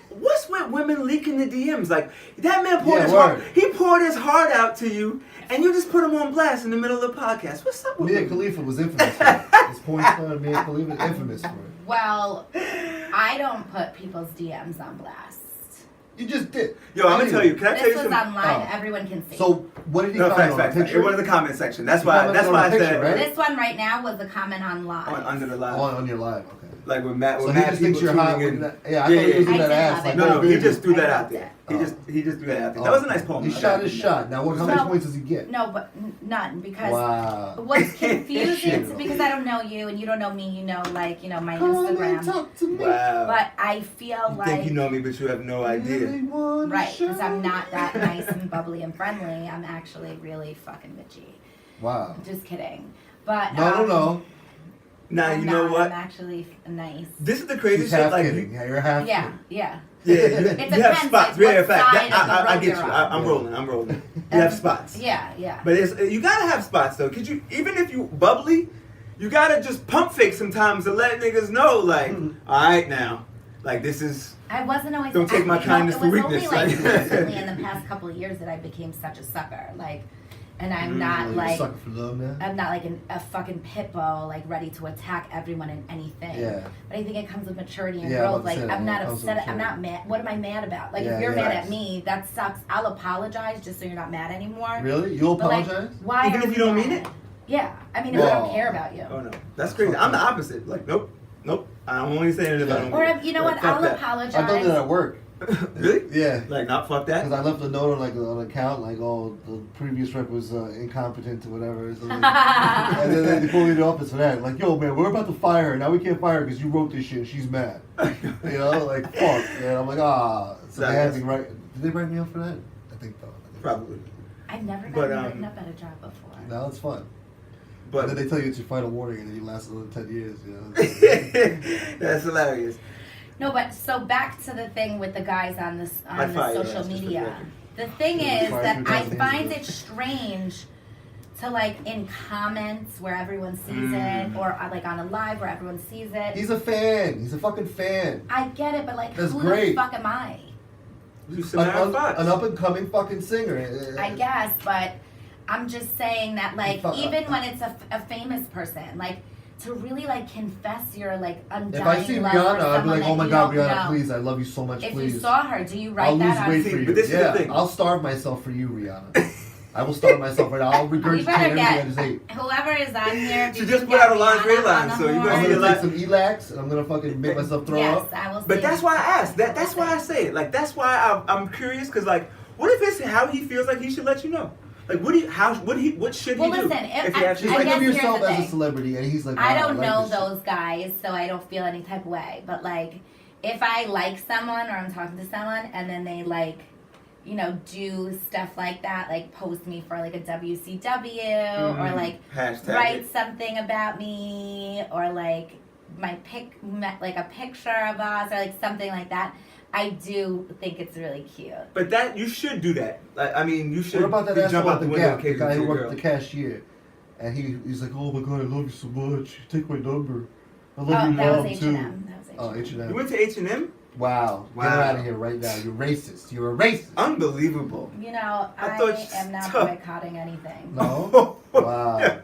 What's with women leaking the DMs? Like that man poured Yeah, his word. heart. He poured his heart out to you, and you just put him on blast in the middle of the podcast. What's up with Mia women? Khalifa was infamous for it. This porn star Mia Khalifa is infamous for it. Well, I don't put people's DMs on blast. You just did. Yo, I'm gonna tell you. Can I tell This you was something? online. Oh. Everyone can see. So what did he No, find facts, on the facts. It picture? was in the comment section. That's You why. commented That's on why I the picture, said right? This one right now was a comment on live. on under the live. On your live, okay. Like with Matt. So With he mad just thinks people you're hot. tuning in. Yeah, I thought he was I in that did ass. love Like, it. No, he baby. just threw that I out loved there. it. He just threw that out there. Oh. That was a nice poem. He I shot gotta his admit. shot. Now, how many So- points does he get? No, but none because Wow. what's confusing Shit. because I don't know you and you don't know me. You know, like my Come on and Instagram. talk to me. Wow. But I feel You like think you know me, but you have no idea. Anyone right because I'm show? not that nice and bubbly and friendly. I'm actually really fucking bitchy. Wow. Just kidding. But No. Now I'm you know not. what? I'm actually nice. This is the She's crazy shit. half Like, kidding. Yeah, you're half Yeah, kidding. yeah. yeah, It you have depends, spots. like, Yeah, in what fact, side of the I road get you. you're I'm on. rolling. I'm rolling. You have spots. Yeah. But you gotta have spots though. Cause you even if you bubbly, you gotta just pump fake sometimes to let niggas know like, all right now, like this is. I wasn't always. Don't take my kindness for It was weakness, only like like- recently in the past couple of years that I became such a sucker. Like, and I'm not You're like. sucker for love now. I'm not like a fucking pit bull, like ready to attack everyone and anything. Yeah. But I think it comes with maturity and Yeah, I was growth. about Like to say that, I'm yeah, not it comes with upset. I'm maturity. not mad. What am I mad about? Like Yeah, if you're yeah. mad at me, that sucks. I'll apologize just so you're not mad anymore. Really? You'll But, like, apologize? why? Even are if we you don't mean mad? it? Yeah. I mean, if I Whoa. don't care about you. Oh no, that's crazy. I'm the opposite. Like nope. I'm only saying it if I don't. Or mean it. you know Like, what? fuck I'll that. apologize. I've done that at work. Really? Yeah. Like not fuck that. Because I left a note on like on an account, like, oh, the previous rep was incompetent or whatever. So, and then they pulled me in the office for that. Like, yo, man, we're about to fire her. Now we can't fire her because you wrote this shit and she's mad. You know, like, fuck. And I'm like, ah. So they had me write. Did they write me up for that? I think so. Probably. I've never But, gotten written up at a job before. Now it's fun. But And then they tell you it's your final warning and then you last another 10 years, you know. that's hilarious. No, but so back to the thing with the guys on this I'd on fire the your social ass just for the media. record. The thing Yeah, is fire that your I ass find ago. it strange to like in comments where everyone sees Mm. it, or like on a live where everyone sees it. He's a fan. He's a fucking fan. I get it, but like, That's who great. the fuck am I? You An, Samara Fox. an up and coming fucking singer. I guess, but I'm just saying that like Fuck. even when it's a famous person, like to really like confess your like undying If I see love Rihanna, for I'd be someone like, oh my that god, you don't Rihanna, know. please, I love you so much, If please. you saw her, do you I'll write lose that on? weight See, for you. but this is the Yeah, thing. I'll starve myself for you, Rihanna. I will starve myself right now. I'll You regurgitate better everything I get just ate. whoever is on here. She did just you put get out a lingerie Rihanna line, on so the you horn? gonna I'm see a gonna lot. take some Elax and I'm gonna fucking make myself throw Yes, up. I will. But see. that's why I asked. That's why I say it. Like that's why I'm curious because like, what if it's how he feels like he should let you know? Like what should Well, he do? listen, if he I- actually Just I think guess of here's yourself the as a thing. celebrity, and he's like, I wow, don't like know this those guys, so I don't feel any type of way. But like, if I like someone or I'm talking to someone, and then they like, you know, do stuff like that, like post me for like a WCW or like hashtag write it. something about me or like like a picture of us or like something like that. I do think it's really cute. But that you should do that. Like, I mean, you should. What about that you asshole jump out at the the window Gap, the occasionally guy to who your worked girl. the cashier, and he's like, oh my god, I love you so much. Take my number. I love Oh, your that mom was too. H&M. That was H&M. Oh, H&M. You went to H&M? Wow. Get Wow. her out of here right now. You're racist. You're a racist. Unbelievable. You know, I I thought you am not tough. boycotting anything. No? Wow.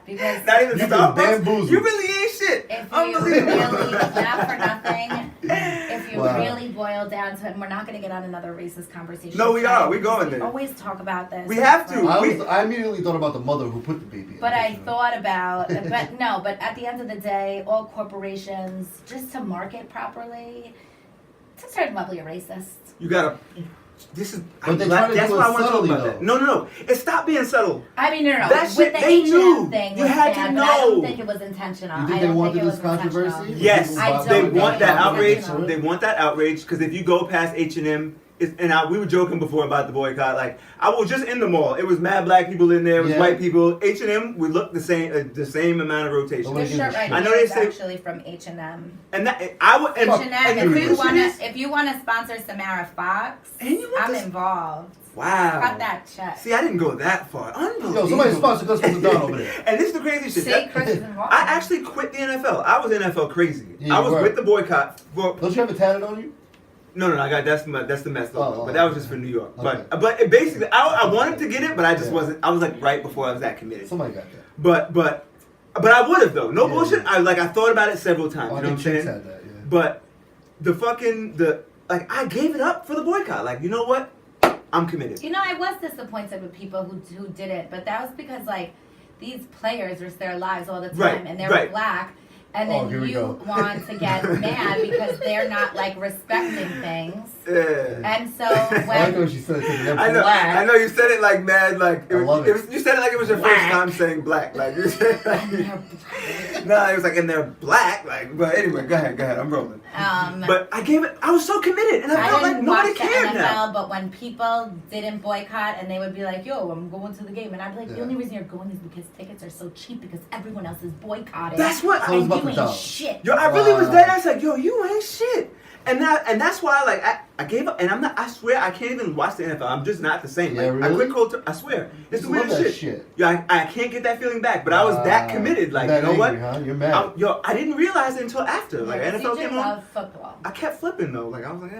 Because Not even You've been Starbucks. bamboozled. You really ain't shit. if you really, Unbelievable. not for nothing, if you Wow. really boil down to it, and we're not going to get on another racist conversation. No, we today, are. We're because going we there. always talk about this. We have to. Like, I immediately thought about the mother who put the baby in. But the I picture. thought about, but at the end of the day, all corporations, just to market properly, to a certain level, you're racist. You gotta. this is. But they're trying to That's do it why I want to talk subtly, about though. that. No. It stopped being subtle. I mean, no. That With shit, the they H&M knew. thing You was had to bad, but I know. don't think it was intentional. You think I they don't wanted think it this was intentional. controversy? Yes, I don't they think want it that was outrage. intentional. They want that outrage because if you go past H&M, we were joking before about the boycott. Like I was just in the mall. It was mad black people in there. It was Yeah. white people. H&M, we looked the same amount of rotation. Nobody This gives a shirt right shit. I know here they is say- actually from H&M. And that I would. And, H&M. and the If reason you wanna, is- if you wanna sponsor Samara Fox, And you want I'm this- involved. wow. Cut that check. See, I didn't go that far. Unbelievable. Yo, somebody sponsor Gus from the Don over there. And this is the crazy shit. See, Chris is involved. I actually quit the NFL. I was NFL crazy. Yeah, I you was were. with the boycott. Don't you have it tatted on you? No, I got that's the mess though. Oh, but that was just for New York. okay. But it basically, I wanted to get it, but I just Yeah. wasn't. I was like right before I was that committed. Somebody got that. But I would have though. No Yeah, bullshit. yeah. I thought about it several times. Oh, I you know think what I'm Chicks saying? had that, yeah. But I gave it up for the boycott. Like you know what? I'm committed. You know, I was disappointed with people who did it, but that was because like these players risk their lives all the time, Right, and they're right. black, and Oh, then here we you go. want to get mad because they're not like respecting things, Yeah. and so I like when what she said. They're I know. black. I know you said it like mad. Like I love it. you said it like it was your first Black. time saying black. Like you said. and they're Like, black. no, it was like and they're black. Like but anyway, go ahead. I'm rolling. But I gave it. I was so committed, and I I felt like didn't nobody watch the cared NFL, now. but when people didn't boycott and they would be like, "Yo, I'm going to the game," and I'd be like, "The Yeah. only reason you're going is because tickets are so cheap because everyone else is boycotting." That's what. So it's and about you the ain't dollar. shit. Yo, I really was Wow. dead. I was like, yo, you ain't shit. And that's why like I gave up and I'm not I swear I can't even watch the NFL. I'm just not the same. Yeah, Like I really? quit cold I swear. It's the I love weirdest that shit. shit. Yeah, I can't get that feeling back. But I was that committed. Like, You're you know that what? angry, huh? You're mad. I didn't realize it until after. Like Yeah, NFL CJ came on. loved football. I kept flipping though. Like I was like,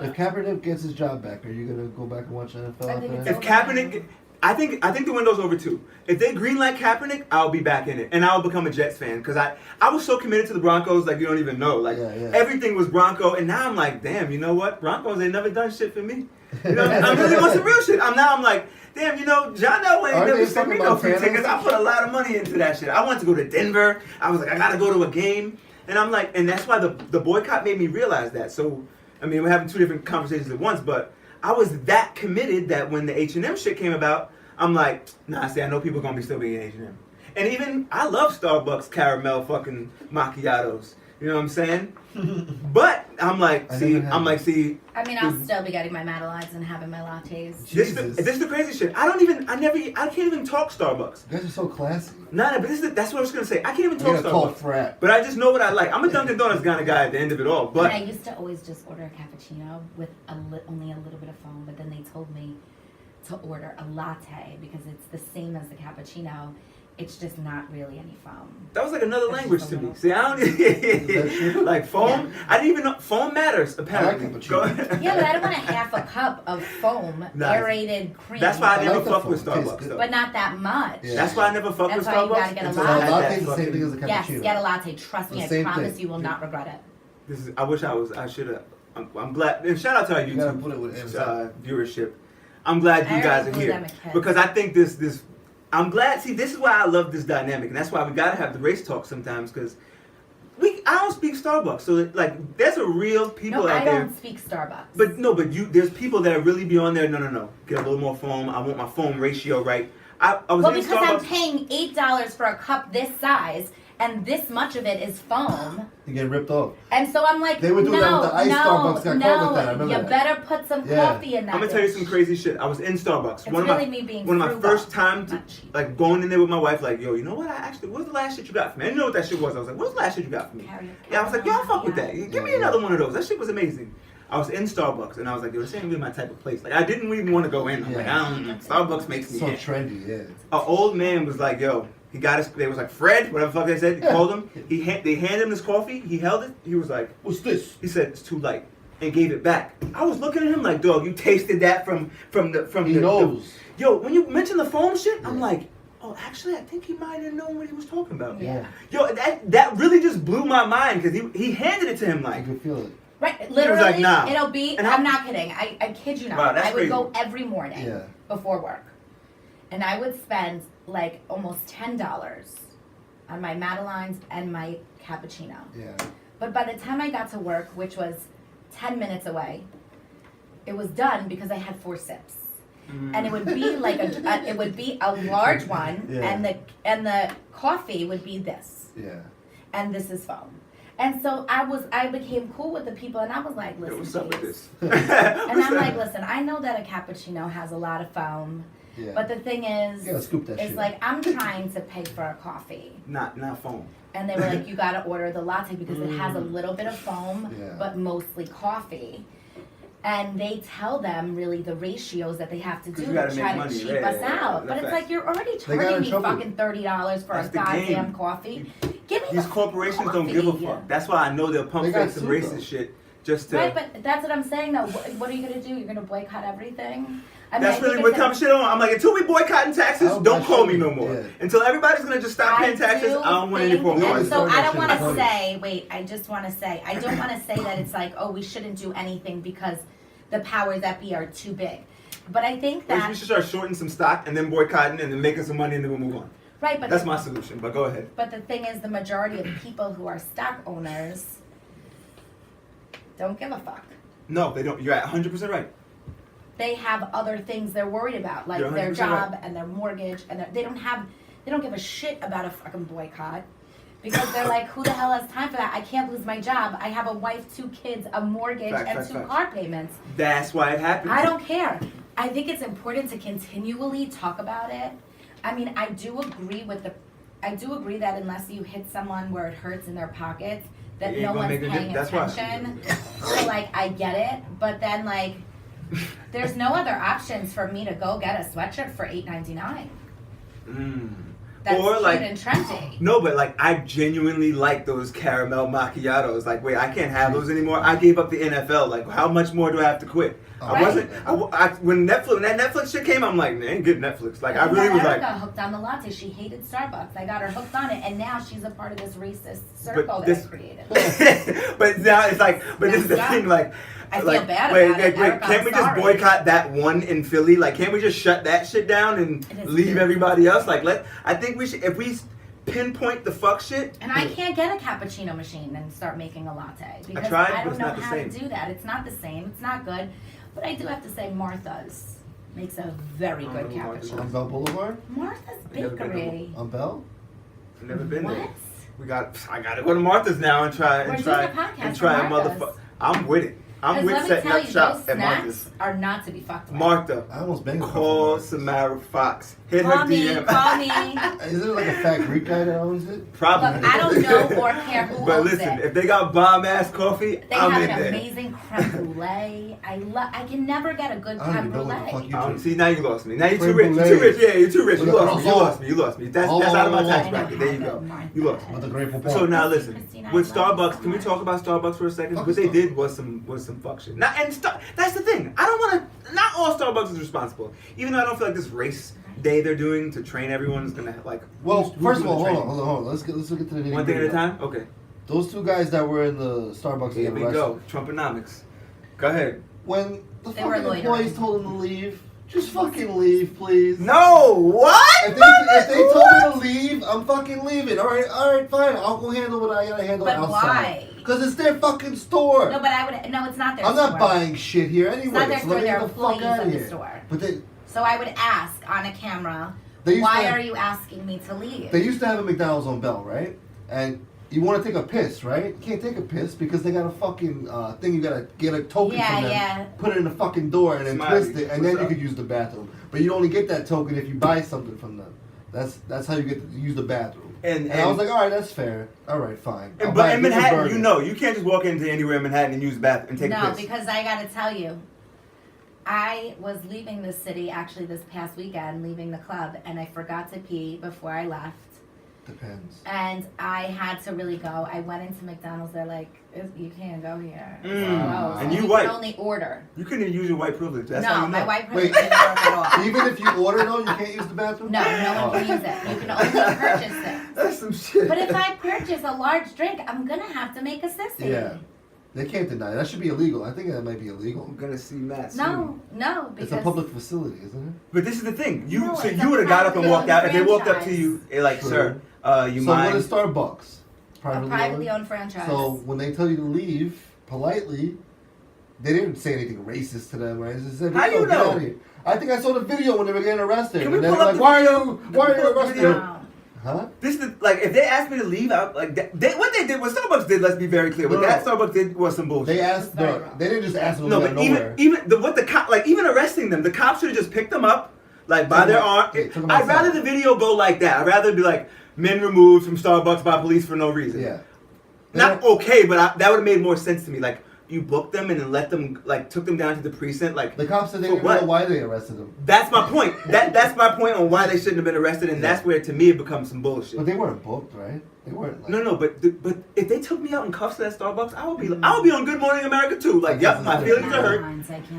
If Kaepernick gets his job back, are you gonna go back and watch NFL I after think it's that? if Kaepernick, I think the window's over too. If they greenlight Kaepernick, I'll be back in it, and I'll become a Jets fan because I was so committed to the Broncos, like you don't even know, like Yeah. everything was Bronco, and now I'm like, damn, you know what? Broncos ain't never done shit for me. You know, I'm really on some real shit. I'm like, damn, you know, John Elway ain't Aren't never they sent me talking no about free Thanos? tickets. I put a lot of money into that shit. I wanted to go to Denver. I was like, I gotta go to a game, and I'm like, and that's why the boycott made me realize that. So, I mean, we're having two different conversations at once, but I was that committed that when the H&M shit came about, I'm like, nah, see, I know people gonna be still being H&M. And even, I love Starbucks caramel fucking macchiatos. You know what I'm saying? But I'm like, I see, never had I'm like, see, I mean, I'll still be getting my Madeleines and having my lattes. Jesus. this is the crazy shit. I can't even talk Starbucks. You guys are so classy. Nah, but that's what I was gonna say. I can't even We talk got a call Starbucks. frat. But I just know what I like. I'm a Dunkin' Donuts kind of guy at the end of it all. But And I used to always just order a cappuccino with only a little bit of foam, but then they told me to order a latte because it's the same as the cappuccino. It's just not really any foam. that was like another That's language just to a me. little- See, I don't true? like foam. Yeah. I didn't even know foam matters. Apparently, cappuccino. Go- Yeah, but I don't want a half a cup of foam, Nah. aerated cream. That's why I I never like the fuck foam. with It tastes Starbucks good. though. but not that much. Yeah. That's why I never fuck That's with why you Starbucks. gotta get a until latte. I had Latte that is the same fucking- thing as a cappuccino. Yes, get a latte. Trust me, The I same promise thing. you will not regret it. This is. I wish I should have. I'm glad. And shout out to our You gotta YouTube put it with Amazon. viewership. I'm glad I you guys already are blew here them a kiss. because I think this. I'm glad. See, this is why I love this dynamic, and that's why we gotta have the race talk sometimes because I don't speak Starbucks, so like there's a real people No, out I there. don't speak Starbucks. But there's people that really be on there. No. Get a little more foam. I want my foam ratio right. I was well, in because I'm Starbucks. paying $8 for a cup this size, and this much of it is foam, You get ripped off. and so I'm like, They would do no, that with the iced no, Starbucks got no, caught with that. I remember you that. better put some Yeah. coffee in that. I'm gonna tell you bitch. some crazy shit. I was in Starbucks. It's one of really my me being one of my frugal, first time to, not cheap. like going in there with my wife. Like, yo, you know what? What's the last shit you got for me? I didn't know what that shit was. I was like, what's the last shit you got for me? Karaoke. Yeah, I was like, yo, I fuck with that. Yeah. Give me Yeah. another one of those. That shit was amazing. I was in Starbucks and I was like, yo, this ain't really my type of place. Like, I didn't even want to go in. I'm like, Yeah. I don't. Starbucks makes me. So ick. trendy, yeah. An old man was like, yo, he got his. They was like, Fred, whatever the fuck they said. He called him. They handed him his coffee. He held it. He was like, What's this? he said it's too light, and gave it back. I was looking at him like, dog, you tasted that from He the. knows. Yo, when you mentioned the foam shit, I'm Yeah. like, oh, actually, I think he might have known what he was talking about. Yeah. Yo, that really just blew my mind because he handed it to him I like. can feel it. Right, literally, like, nah. it'll be. And I'm not kidding. I kid you not. Wow, that's I would crazy. go every morning Yeah. before work, and I would spend like almost $10 on my Madeleines and my cappuccino. Yeah. But by the time I got to work, which was 10 minutes away, it was done because I had 4 sips. And it would be like it would be a large one, Yeah. and the coffee would be this, Yeah. and this is foam. And so I became cool with the people, and I was like, listen, What's up with please. this? And I'm like, listen, I know that a cappuccino has a lot of foam, Yeah. but the thing is, You gotta scoop that it's shit. like I'm trying to pay for a coffee. Not foam. And they were like, you gotta order the latte because it has a little bit of foam, Yeah. but mostly coffee. And they tell them really the ratios that they have to do 'Cause to you gotta try make to money, cheap yeah, us yeah, out. yeah, But it's that's like you're already got charging in me trouble. fucking $30 for That's a the goddamn game. coffee. Give me These the corporations don't give a coffee. fuck. That's why I know they'll pump They got fake some sued, racist though. shit just to. Right, but that's what I'm saying though. What are you gonna do? You're gonna boycott everything? I mean, That's I really think what it's comes shit on. I'm like, until we boycotting taxes, Oh, don't my call me shit. no more. Yeah. Until everybody's gonna just stop paying taxes, I don't want any think- more We and always money. so start I that don't shit want in to place. say, wait, I just want to say, I don't want to say that it's like, oh, we shouldn't do anything because the powers that be are too big. But I think Maybe that, we should start shorting some stock and then boycotting and then making some money and then we'll move on. right, but That's my solution, but go ahead. But the thing is, the majority of people who are stock owners don't give a fuck. No, they don't. You're at 100% right. They have other things they're worried about, like You're their 100% job right. and their mortgage, and they don't give a shit about a fucking boycott. Because they're like, who the hell has time for that? I can't lose my job. I have a wife, 2 kids, a mortgage, Fact, and fact, 2 fact. car payments. That's why it happens. I don't care. I think it's important to continually talk about it. I mean, I do agree that unless you hit someone where it hurts in their pockets, that You ain't no gonna one's make a paying that's why. attention. So like, I get it, but then like, there's no other options for me to go get a sweatshirt for $8.99. That's Or cute like, and trendy. no, but like I genuinely like those caramel macchiatos. Like, wait, I can't have those anymore. I gave up the NFL. Like, how much more do I have to quit? I Right. wasn't. When that Netflix shit came, I'm like, man, good Netflix. Like, I And really then was Erica like, hooked on the latte. She hated Starbucks. I got her hooked on it, and now she's a part of this racist circle that this- I created. but now it's like, but this is the Messed thing, up. like. I feel like, bad wait, about it, wait, Erica, can't I'm we just sorry. boycott that one in Philly? Like, can't we just shut that shit down and It is leave good. everybody else? Like, I think we should, if we pinpoint the fuck shit. And I can't get a cappuccino machine and start making a latte because tried, I but it's don't know not the how to same. do that. It's not the same. It's not good. But I do have to say, Martha's makes a very I good don't know who Martha's cappuccino. On Bell Boulevard? Martha's I never been Bakery. On Bell? Never been What? there. I gotta go to Martha's now and try We're and doing try a podcast and try from a Martha's. motherfucker. I'm with it. I'm Because with let me setting tell up you, shop those at Martha's. snacks are not to be fucked with. Martha, I almost banged a call couple Samara Fox. Hit Call her me, DM. call me. Is it like a fat Greek guy that owns it? Probably. Look, I don't know or care who But owns listen, it. if they got bomb ass coffee, They I'm have in an there. amazing creme brulee. I can never get a good I don't creme even know what the fuck brulee. you drink. See, now you lost me. Now you're too Creme rich. You're too brulee. rich. Yeah, you're too rich. You With the lost me. You croissant. lost me. You lost me. That's Oh, out of my oh, tax oh, bracket. There you go. You lost me. With the grateful So pork. now listen, Christina, with I love you Starbucks, so can we much. talk about Starbucks for a second? Fuck What they Starbucks. did was some fuck shit. Now, and that's the thing. I don't want to. Not all Starbucks is responsible. Even though I don't feel like this race day they're doing to train everyone is gonna like. Well, who's first of doing all, the hold on. Let's get to the nitty-gritty. One thing at a time. Okay. Those 2 guys that were in the Starbucks Here that we got go. arrested. Trumponomics. Go ahead. When the They were fucking loitering. employees told them to leave, just fucking leave, please. No. What? If they told me to leave, I'm fucking leaving. All right, fine. I'll go handle what I gotta handle But outside. why? Because it's their fucking store. No, but I would. No, it's not their I'm store. not buying shit here anyway. It's not their so store. let me They're get the fuck employees out of of the here. store. But So I would ask on a camera, they used why to are you asking me to leave? They used to have a McDonald's on Bell, right? And you want to take a piss, right? You can't take a piss because they got a fucking thing. You gotta get a token Yeah, from them, yeah. put it in the fucking door, and then Smiley, twist it, and then what's you up? could use the bathroom. But you only get that token if you buy something from them. That's how you get to use the bathroom. And I was like, all right, that's fair. All right, fine. I'll But buy in a different Manhattan, burger. you know, you can't just walk into anywhere in Manhattan and use the bathroom and take a No, piss. because I got to tell you, I was leaving the city actually this past weekend, leaving the club, and I forgot to pee before I left. Depends. And I had to really go. I went into McDonald's. They're like, you can't go here. It's Mm. closed. And you can white. only order. You couldn't even use your white privilege. That's how No, you know. my white Wait. privilege didn't work at all. Even if you order though, you can't use the bathroom. No, no one Oh. can use it. You can only purchase it. That's some shit. But if I purchase a large drink, I'm gonna have to make a sissy. Yeah, they can't deny it. That should be illegal. I think that might be illegal. I'm gonna see Matt soon. No, because It's a public facility, isn't it? But this is the thing. You No, so it's you a would have got up and privately walked out. If they owned walked up to franchise. you, like, True. sir, you So mind? what is Starbucks? a privately owned franchise. So when they tell you to leave politely, they didn't say anything racist to them, right? They said, How you "Get know?" out of here." I think I saw the video when they were getting arrested. Can we and then pull they're up like, the why video? are Can you we pull up the arrested? video? Wow. Huh? This is like if they asked me to leave out, like what they did, what Starbucks did. Let's be very clear. What No, that no. Starbucks did was some bullshit. They asked, Very no, wrong. they didn't just ask them No, out of but nowhere. even the cop, like even arresting them, the cops should have just picked them up, like by Took their them- arm. yeah, took them I'd rather outside. the video go like that. I'd rather be like men removed from Starbucks by police for no reason. Yeah. Not okay, but that would have made more sense to me. Like you booked them and then let them like took them down to the precinct. Like The cops said they For didn't what? know why they arrested them. that's my point. That's my point on why they shouldn't have been arrested, and that's where to me it becomes some bullshit. But they weren't booked, right? They weren't. Like, No, but if they took me out in cuffs to that Starbucks, I would be on Good Morning America too. Like, yep, my feelings are hurt.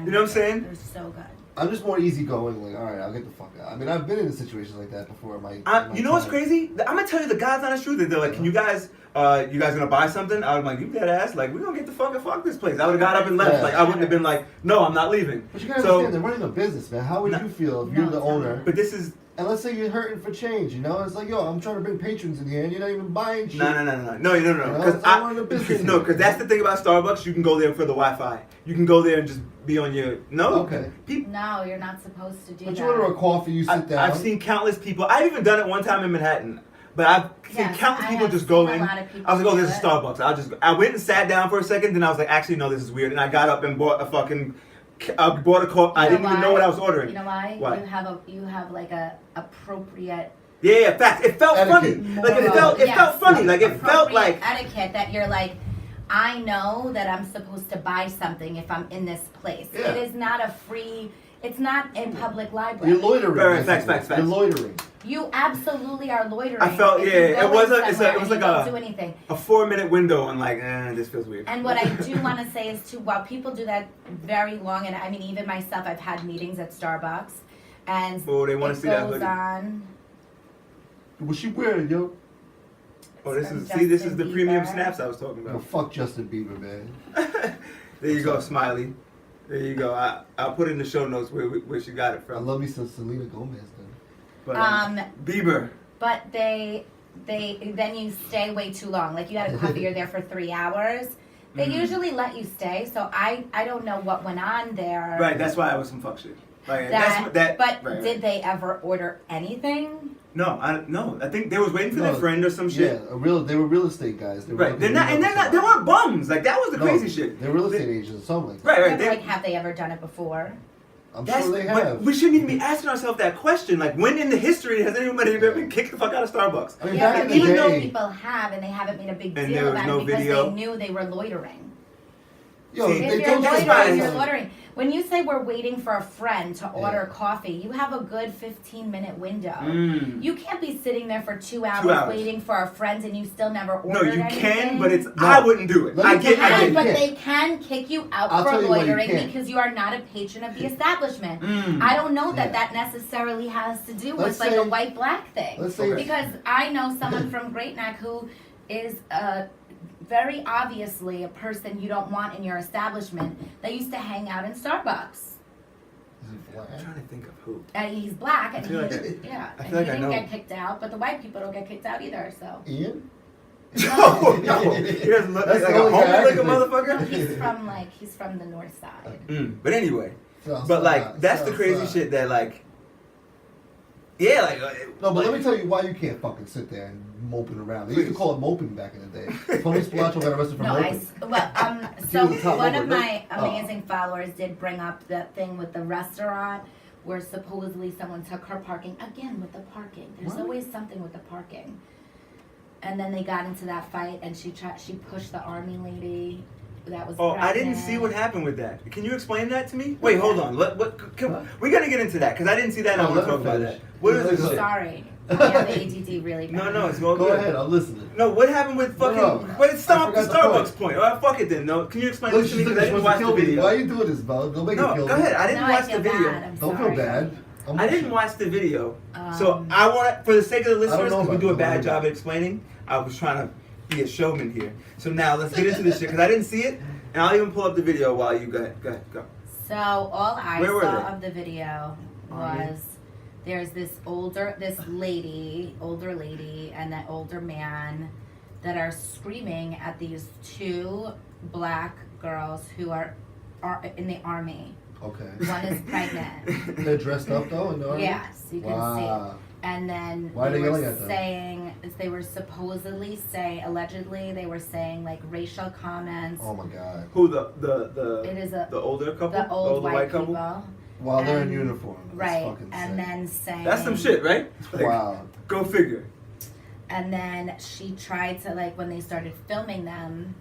You know what I'm saying? They're so good. I'm just more easygoing. Like, all right, I'll get the fuck out. I mean, I've been in situations like that before. In my You know what's time. crazy? I'm gonna tell you the God's honest truth. They're like, can you guys gonna buy something? I was like, you dead ass. Like, we're gonna get the fuck this place. I would have got up and left. Yeah. Like, I wouldn't have been like, no, I'm not leaving. But you gotta So, understand, they're running a business, man. How would No. you feel if No, you're the tell me. owner? but this is And let's say you're hurting for change, you know? It's like, yo, I'm trying to bring patrons in here, and you're not even buying shit. no. You know, Because it's all in the business here. because that's the thing about Starbucks. You can go there for the Wi-Fi. You can go there and just be on your Okay. People, No, you're not supposed to do But that. you order a coffee, you sit down. I've seen countless people. I've even done it one time in Manhattan. But I've seen Yes, countless I people have just go seen a in. lot of people I was like, oh, do this is it. Starbucks. I went and sat down for a second, then I was like, actually, no, this is weird. And I got up and bought a fucking, bought a coffee. I You know didn't even know why? what I was ordering. You know why? Why? You have like a appropriate Yeah, facts. It felt Etiquette. funny. Like it moral- felt yes, funny. Like it felt appropriate like etiquette that you're like, I know that I'm supposed to buy something if I'm in this place. Yeah. It is not a free. It's not a public library. You're loitering. Right, facts, basically. facts, facts. You're loitering. You absolutely are loitering. I felt- if you yeah, go it was in a- it's a- somewhere it was and like you a- don't do anything. a 4-minute window and like, this feels weird. And what I do want to say is too, while people do that very long, and I mean even myself, I've had meetings at Starbucks, and Oh, they wanna it see that goes hoodie. on. What's she wearing, yo? Oh, this from is this is Justin the premium Bieber. snaps I was talking Yo, about. fuck Justin Bieber, man. There you go, Smiley. There you go. I'll put it in the show notes where she got it I from. love me some Selena Gomez, then. But, Um, Bieber. but they then you stay way too long. Like you had a coffee, you're there for 3 hours. They Mhm. usually let you stay, so I don't know what went on there. Right, that's why I was some fuck shit. Like, That, but right, did they ever order anything? No, I think they was waiting for No, their friend or some shit. Yeah, they were real estate guys. They were Right, looking they're not, to and they're not. They weren't bums. Like that was the No, crazy shit. They're real estate agents, something like that. Right, Yeah, right. but, like, have they ever done it before? I'm That's, sure they but have. we shouldn't even be asking ourselves that question. Like, when in the history has anybody ever been kicked the fuck out of Starbucks? I mean, Yeah, back but in the even though day, people have and they haven't made a big And deal there was about no it because video? they knew they were loitering. yo, See, If they you're told you to buy loitering, you're something. loitering. When you say we're waiting for a friend to order Yeah. coffee, you have a good 15-minute window. Mm. You can't be sitting there for 2 hours, 2 hours. waiting for a friend and you still never No, ordered you anything. can, but it's No. I wouldn't do it. Let me I tell get, you I why get. you But can't. they can kick you out I'll for tell you why you loitering can't. because you are not a patron of the establishment. Mm. I don't know that Yeah. that necessarily has to do Let's with like say- a white-black thing. Let's say Okay. Because I know someone from Great Neck who is very obviously a person you don't want in your establishment that used to hang out in Starbucks. Is it black? I'm trying to think of who. And he's black and I feel like yeah, I and feel like he I didn't know. get kicked out, but the white people don't get kicked out either, so. Ian? No, no. He doesn't look That's like the a only guy I homie, like a can think. motherfucker. He's from the north side. But anyway, South but like side, that's the south crazy side. shit that like, yeah, like. No, but like, let me tell you why you can't fucking sit there and moping around. They used to Please. call it moping back in the day. Tony Spilaccio got arrested for No, moping. so was the top one mover, of no? my Oh. amazing followers did bring up that thing with the restaurant where supposedly someone took her parking. Again, with the parking. There's What? always something with the parking. And then they got into that fight and she pushed the army lady that was Oh, I didn't pregnant. see what happened with that. Can you explain that to me? Wait, hold on. We're gonna get into that because I didn't see that. and I No, want to let talk him about finish. that. What Let is him this? finish. Sorry. I have the ADD really bad. No, it's all Go good. ahead, I'm listening. No, what happened with fucking? No, But it's I up to forgot the Starbucks point. All right, fuck it then. No, can you explain Look, this to she's me? Because I looking didn't supposed watch to the kill me. Why video. you doing this, Val? Don't make No, her kill go me. ahead. I didn't No, watch I feel the video. bad. I'm Don't sorry. feel bad. I'm I with didn't you. watch the video. So Um, I want, for the sake of the listeners, know because we about do a it. bad job at explaining, I was trying to be a showman here. So now let's get into this shit because I didn't see it, and I'll even pull up the video while you go. Go. So all I Where were saw they? of the video Army? was there's this older lady, and that older man that are screaming at these two black girls who are in the army. Okay. One is pregnant. They're dressed up though in the army? Yes, you can Wow. see. And then Why are they were yelling at them? saying, they were supposedly allegedly, they were saying like racial comments. Oh my god. Who It is the older couple? the old white couple? people. While they're in And- uniform. That's Right, fucking and sick. then saying. That's some shit, right? Like, Wow. Go figure. And then she tried to like when they started filming them,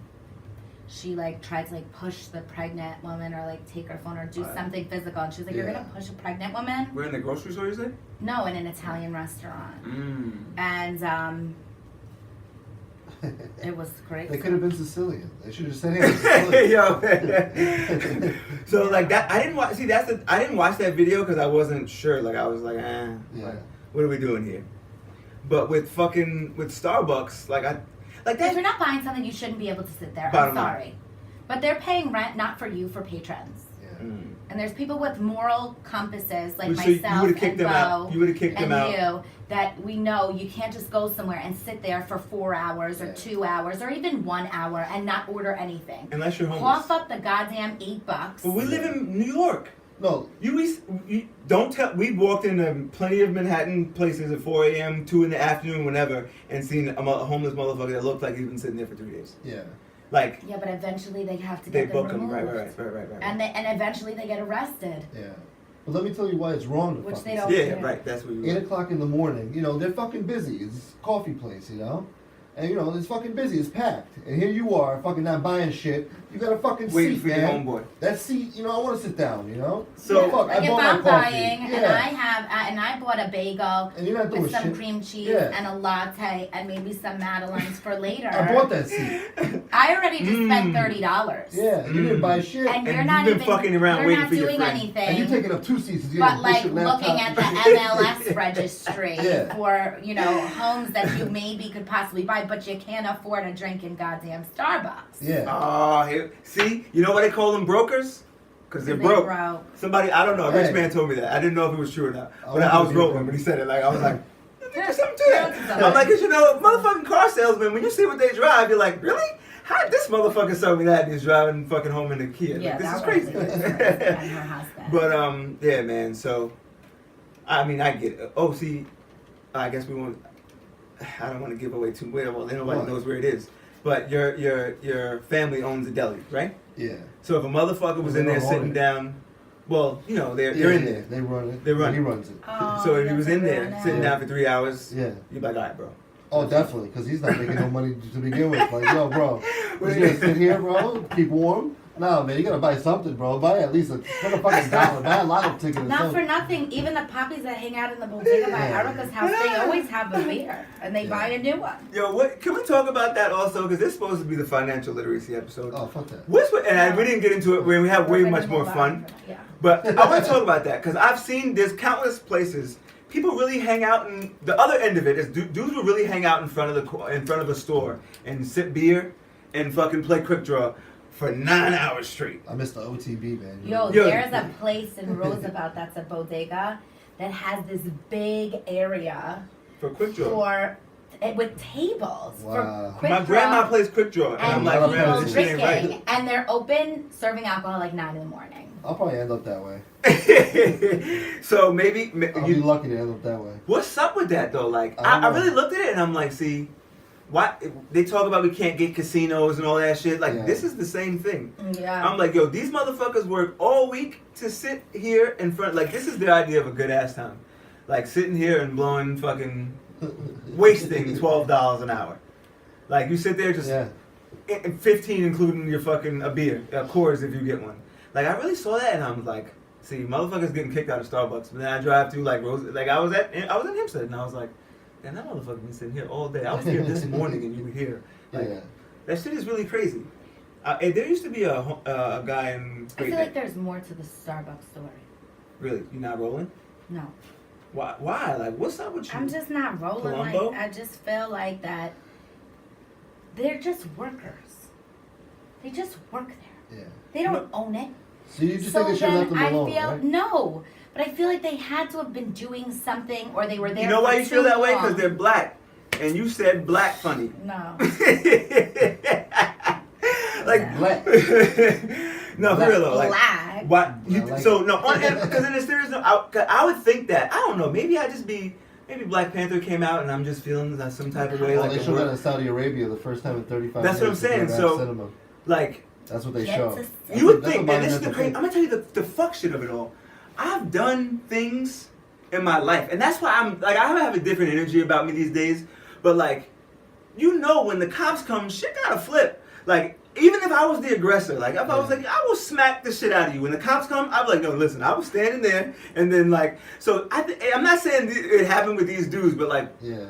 she like tried to like push the pregnant woman or like take her phone or do Right. something physical. And she was like, "You're Yeah. gonna push a pregnant woman?" We're in the grocery store, you say? No, in an Italian restaurant. Mm. And it was crazy. They could have been Sicilian. They should have said, "Hey, I'm Sicilian." Yo. So like that, I didn't watch. See, I didn't watch that video because I wasn't sure. Like I was like, Yeah. like, what are we doing here? But with Starbucks, like If you're not buying something, you shouldn't be able to sit there. Bottom I'm line. sorry. But they're paying rent not for you, for patrons. Yeah. Mm. And there's people with moral compasses like So you myself would've kicked and them out. Bo You would've kicked and them out. you that we know you can't just go somewhere and sit there for 4 hours or Yeah. 2 hours or even 1 hour and not order anything. Unless you're homeless. Cough up the goddamn $8. But we live in New York. No, You don't tell. We walked into plenty of Manhattan places at 4 a.m., 2 in the afternoon, whenever, and seen a homeless motherfucker that looked like he'd been sitting there for 3 days. yeah. Like Yeah, but eventually they have to they get them book them. removed. Right. And eventually they get arrested. Yeah. But let me tell you why it's wrong to Which fucking they don't sit. Yeah, care. right. That's what you. 8 o'clock in the morning, you know, they're fucking busy. It's a coffee place, you know? And, you know, it's fucking busy. It's packed. And here you are, fucking not buying shit. You got a fucking Waiting seat, for your man. homeboy. That seat, you know, I want to sit down, you know? So- Yeah, fuck, like I if bought my I'm coffee. buying and I bought a bagel And you're not doing with some shit. cream cheese Yeah. and a latte and maybe some madeleines for later. I bought that seat. I already just spent Mm. $30. Yeah, you didn't buy shit. And And, you're you've not been even fucking around you're waiting not for your doing friend. anything. you're taking up 2 seats. You but didn't push like your looking laptop. at the MLS registry Yeah. for, you know, homes that you maybe could possibly buy, but you can't afford a drink in goddamn Starbucks. Yeah. Oh, see, you know why they call them brokers? Because they're broke. Somebody, I don't know, a rich Hey. man told me that. I didn't know if it was true or not. I But want I was to be a rolling broker. when he said it. Like I was like, there's something to Yeah, that. something. I'm like, 'cause you know, motherfucking car salesman, when you see what they drive, you're like, really? How did this motherfucker sell me that? And he's driving fucking home in a Kia. Yeah, Like, this that is was crazy. and her husband. But yeah, man. So, I mean, I get it. Oh, see, I guess we won't. I don't want to give away too well. Well, nobody What? knows where it is. But your family owns a deli, right? Yeah. So if a motherfucker was They in there don't own sitting it. down, well, you know, they're Yeah, in yeah, there. They run it. They run He it. runs it. Oh, So if he was that's in a there real sitting name. down for 3 hours, Yeah. you'd be like, all right, bro. Oh, definitely, because he's not making no money to begin with. Like, yo, bro, you gonna sit here, bro, keep warm? No, man, you gotta buy something, bro. Buy at least spend a fucking $1. Buy a lotto ticket or Not for something. nothing, even the puppies that hang out in the bodega by Yeah. Erica's house, they always have a beer and they Yeah. buy a new one. Yo, what? Can we talk about that also? Because this is supposed to be the financial literacy episode. Oh, fuck that. We didn't get into it where we have way much more fun. Yeah. But I want to talk about that because I've seen there's countless places people really hang out, and the other end of it is dudes will really hang out in front of a store and sip beer and fucking play quick draw for 9 hours straight. I missed the OTB, man. Yo, Yo. there's a place in Roosevelt that's a bodega that has this big area For quick draw. with tables Wow. for quick My grandma draw plays quick draw, and I'm and like, people grandma, people this shit ain't drinking, right. and they're open serving alcohol like 9 in the morning. I'll probably end up that way. So maybe I'll be lucky to end up that way. what's up with that though? Like, I I don't know. really looked at it and I'm like, see, why they talk about we can't get casinos and all that shit. Like, Yeah. this is the same thing. Yeah. I'm like, yo, these motherfuckers work all week to sit here in front. Like, this is their idea of a good ass time. Like, sitting here and blowing fucking, wasting $12 an hour. Like, you sit there just, Yeah. 15 including your fucking a beer, Coors if you get one. Like, I really saw that and I was like, see, motherfuckers getting kicked out of Starbucks. But then I drive through like Rose, like I was in Hempstead and I was like, damn, that motherfucker been sitting here all day. I was here this morning and you were here. Like, Yeah. that shit is really crazy. And there used to be a guy in I Great feel Neck. like there's more to the Starbucks story. Really, you not rolling? No. Why? Why? Like, what's up with you? I'm just not rolling. Columbo? Like, I just feel like that they're just workers. They just work there. Yeah. They don't own it. So you just So think they should have left then them I alone, feel right? no, but I feel like they had to have been doing something, or they were there. You know why for you feel too that way? long. Because they're black, and you said black funny. No. Like Black. No, for real though. Like, Black. what? You, I like so it. no, because in a serious note, I would think that I don't know. Maybe maybe Black Panther came out and I'm just feeling that some type of way. Well, like they the showed that word- in Saudi Arabia the first time in 35 That's what years. I'm saying, in so- cinema. like That's what they Get show. to- That's you would a- that's think, a man. This is the monumental crazy. thing. I'm gonna tell you the fuck shit of it all. I've done things in my life, and that's why I'm like I have a different energy about me these days. But like, you know, when the cops come, shit gotta flip. Like, even if I was the aggressor, like if I was like, I will smack the shit out of you. When the cops come, I'm like, no, listen, I was standing there, and then like, so I'm not saying it happened with these dudes, but like, Yeah.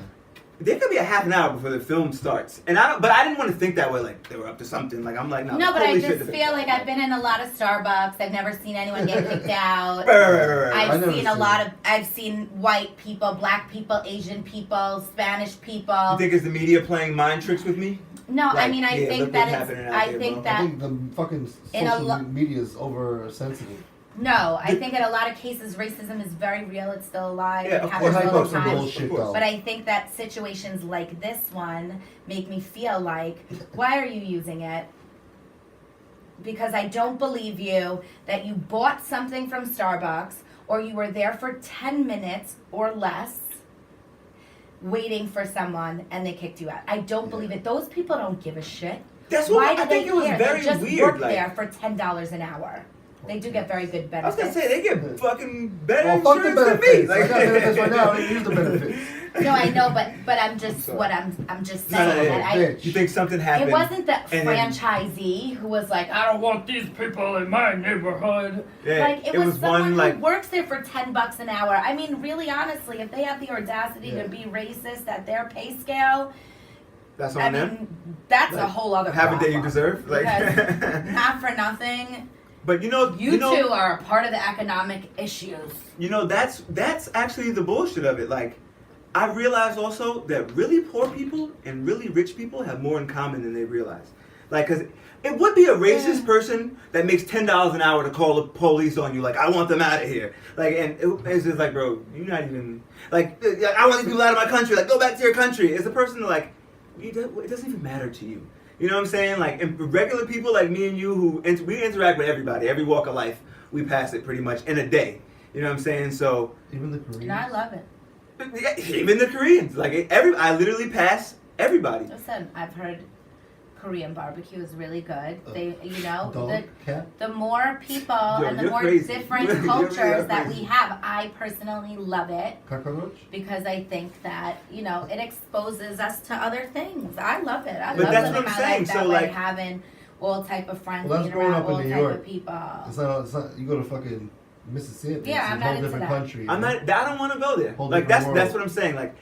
there could be a half an hour before the film starts, and but I didn't want to think that way. Like they were up to something. Like I'm like, no. No, but I holy just shit, feel like I've been in a lot of Starbucks. I've never seen anyone get kicked out. Right. I I've never seen a seen lot it. of. I've seen white people, black people, Asian people, Spanish people. You think it's the media playing mind tricks with me? No, I Like, mean I yeah, think look that what's it's. happening out I there, think bro. that I think the fucking In a social lo- media is oversensitive. no. I think in a lot of cases racism is very real. It's still alive. Yeah, it of happens course. all Hype up the some time. bullshit course. though. But I think that situations like this one make me feel like, why are you using it? Because I don't believe you that you bought something from Starbucks or you were there for 10 minutes or less waiting for someone and they kicked you out. I don't believe it. Those people don't give a shit. That's Why what do I think they it was care? very They just weird. work Like, there for $10 an hour. They do get very good I was benefits. gonna say they get fucking better Oh, fuck the insurance than me. benefits. I got benefits right now. I didn't use the benefits. No, I know, but I'm just sorry. what I'm just No, saying no, that yeah. I Bitch. You think something happened? it wasn't the and then- franchisee who was like, I don't want these people in my neighborhood. Yeah, Like it was someone one who like works there for $10 an hour. I mean, really honestly, if they have the audacity Yeah. to be racist at their pay scale, that's I on them. mean, that's a Like, whole other Have a day you problem. deserve. Like, Because not for nothing, but you know, you two are a part of the economic issues. You know, that's actually the bullshit of it. Like, I realize also that really poor people and really rich people have more in common than they realize. Like, cause it would be a racist Yeah. person that makes $10 an hour to call the police on you. Like, I want them out of here. Like, and it's just like, bro, you're not even like, I want these people out of my country. Like, go back to your country. It's a person that, like, it doesn't even matter to you. You know what I'm saying? Like, and regular people like me and you we interact with everybody, every walk of life. We pass it pretty much in a day. You know what I'm saying? So Even the Koreans. And I love it. yeah, even the Koreans, like I literally pass everybody. Listen, I've heard Korean barbecue is really good. Uh, They, you know, Dog, cat. the more people Yo, and the you're more crazy. different You're cultures really that crazy. we have, I personally love it Cockroach. because I think that, you know, it exposes us to other things. I love it. I But love that's living what I'm my saying. life that So, way, like- having all type of friends, Well, that's being growing around up in all New type York. of people. It's not. You go to fucking Mississippi. Yeah, it's I'm a not whole into different that. country. I'm not. I don't want to go there. Whole Like different that's world. what I'm saying. Like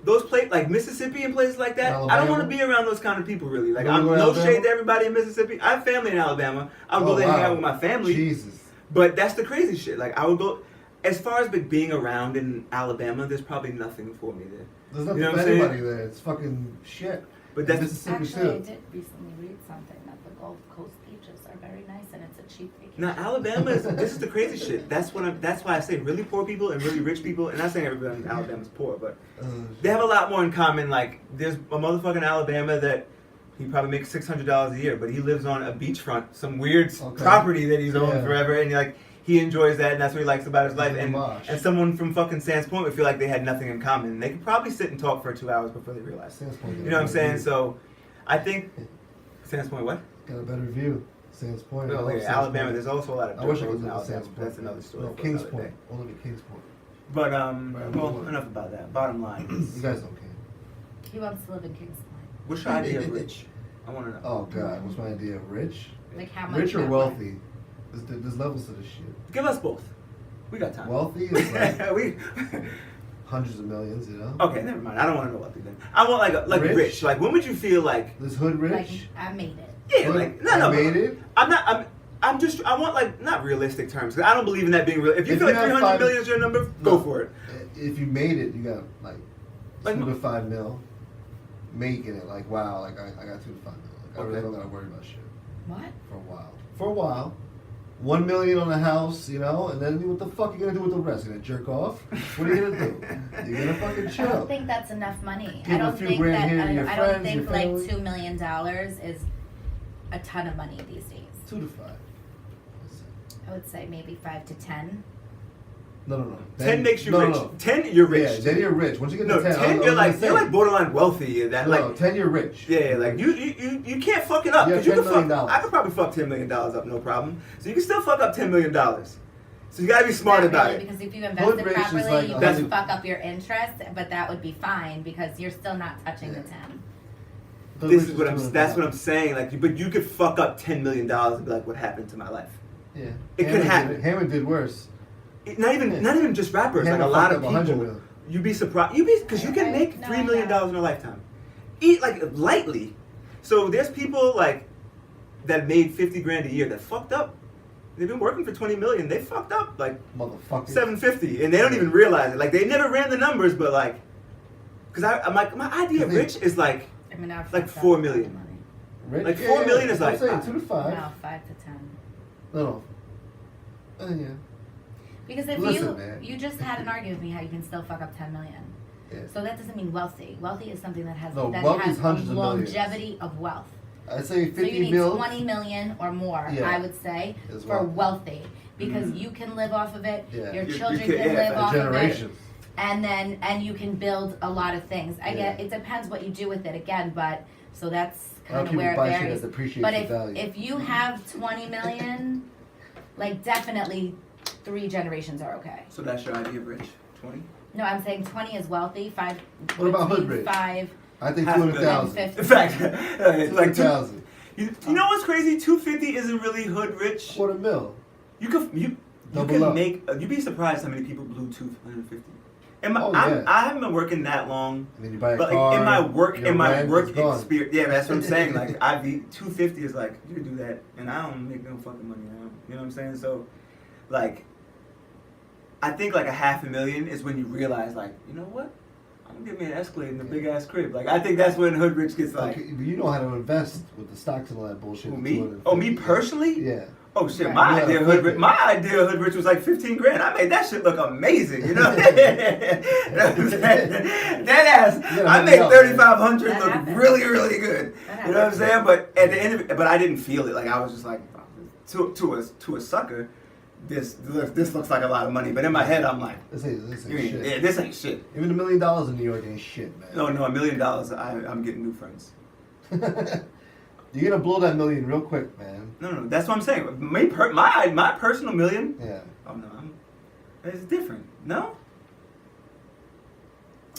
those places, like Mississippi and places like that. I don't want to Alabama? be around those kind of people. Really. Like You I'm wanna no go to shade Alabama? to everybody in Mississippi. I have family in Alabama. I'll go Oh, there and hang wow. out with my family. Jesus. But that's the crazy shit. Like I would go. As far as being around in Alabama, there's probably nothing for me there. There's nothing You know for what I'm saying? anybody there. It's fucking shit. But that's Mississippi Actually, I too. did recently read something that the Gulf Coast beaches are very nice and it's a cheap vacation. now Alabama is this is the crazy shit. That's why I say really poor people and really rich people. And I'm not saying everybody in Alabama's poor, but they have a lot more in common. Like there's a motherfucker in Alabama that he probably makes $600 a year, but he lives on a beachfront, some weird Okay. property that he's owned Yeah. forever, and like he enjoys that, and that's what he likes about his life. Like a And mosh. someone from fucking Sands Point would feel like they had nothing in common. They could probably sit and talk for 2 hours before they realize. Sands Point You got know a what I'm better saying? view. So I think Sands Point what? Got a better view. Sands Point. I No, love yeah, Sands Alabama. Point. There's also a lot of I dirt wish I roads could in live in Alabama. Sands Point. That's another story. No, for Kings another Point. day. Only to Kings Point. But Right, well, right. enough about that. Bottom line is, You guys don't care. He wants to live in Kings Point. what's your idea of rich? I want to know. Oh God, what's my idea of rich? Like how much? Rich or net worth? wealthy? There's levels to this shit. Give us both. We got time. Wealthy is like we. hundreds of millions, you know. Okay, never mind. I don't want to know wealthy then. I want like Rich? rich. Like when would you feel like? This hood Like rich. I made it. Yeah, Hood- like no, I no. made it. I'm not. I'm just. I want like not realistic terms. 'Cause I don't believe in that being real. If you If feel you like have 300 five- million is your number, go No. for it. If you made it, you got Like, 2 to 5 mil. Making it like wow, like I got 2 to 5 mil. Like, I really Okay. don't gotta worry about shit What? for a while. For a while. 1 million on a house, you know, and then what the fuck you gonna do with the rest? You gonna jerk off? What are you gonna do? You're gonna fucking I chill. don't think that's enough money. Give I a don't few think grand that. here to your I friends, don't think your like family. $2 million is a ton of money these days. 2 to 5. I would say maybe 5 to 10. No. 10 makes you no, rich. No. 10, you're rich. Yeah, then you're rich. Once you get No, to 10, 10, you're like borderline wealthy. That no, like 10, you're rich. Yeah, like you can't fuck it up. You 'cause have you $10 can million. fuck. I could probably fuck $10 million up, no problem. So you can still fuck up $10 million. So you gotta be smart Not about really, it. because if you Hood invest it rich is properly, like you 100 can fuck up your interest, but that would be fine because you're still not touching the 10. This is what that's what I'm saying. Like, but you could fuck up $10 million and be like, what happened to my life? Yeah. It could happen. Hammond did worse. Not even just rappers. Hammond like a lot fucked of up 100 people. million. You'd be surprised. Because you can make No, $3 million in a lifetime. Eat like lightly. So there's people like that made 50 grand a year that fucked up. They've been working for 20 million. They fucked up like Motherfucker. 750, and they don't even realize it. Like they never ran the numbers, but like, because I'm like my idea of rich is like I mean, I've like fucked up 4 a lot of million. money. Rich? Like 4 million is I'm like saying 2 to 5. No, 5 to 10. No. Yeah. Because if Listen, man. you just had an argument with me how you can still fuck up 10 million. Yeah. So that doesn't mean wealthy. Wealthy is something that has No, wealth has is hundreds a of millions. longevity of wealth. I'd say So you 50 need mil. 20 million or more, Yeah. I would say, Is for wealthy. wealthy. Because you can live off of it, Yeah. your You children can- can yeah, live for off Generations. of it, and you can build a lot of things. I Yeah. get it depends what you do with it again, but so that's A lot of kind of people where it buy shit varies. that depreciates But in value. if you have 20 million, like definitely 3 generations are okay. So that's your idea of rich. 20. No, I'm saying 20 is wealthy. 5. What about hood between rich? 5. I think Half a 200,000. million. In fact, it's like 200,000. you know what's crazy? 250 isn't really hood rich. Quarter mil. You can Double up. make. You'd be surprised how many people blew 250. Oh, yeah. I haven't been working that long. And then you buy a But car. like in my work your rent is gone. experience, yeah, that's what I'm saying. Like 250 is like you can do that, and I don't make no fucking money now. You know what I'm saying? So, like, I think like $500,000 is when you realize, like, you know what? I'm gonna get me an Escalade in a big ass crib. Like, I think that's when hood rich gets like. Okay, but you know how to invest with the stocks and all that bullshit. Who, at me? 250. Oh, me personally? Yeah. Oh shit! Right. My Yeah, idea of flip hood rich, it. my idea of hood rich was like 15 grand. I made that shit look amazing. You know? That ass. Yeah, I made yeah. 3,500 That look happens. really, really good. That You know what I'm happens. saying? But at the end of it, but I didn't feel it. Like I was just like, to a sucker, this looks like a lot of money. But in my head, I'm like, This ain't shit. yeah, this ain't shit. Even $1 million in New York ain't shit, man. No, $1 million. I'm getting new friends. You're gonna blow that million real quick, man. No. That's what I'm saying. My personal million. Yeah. Oh no, it's different. No.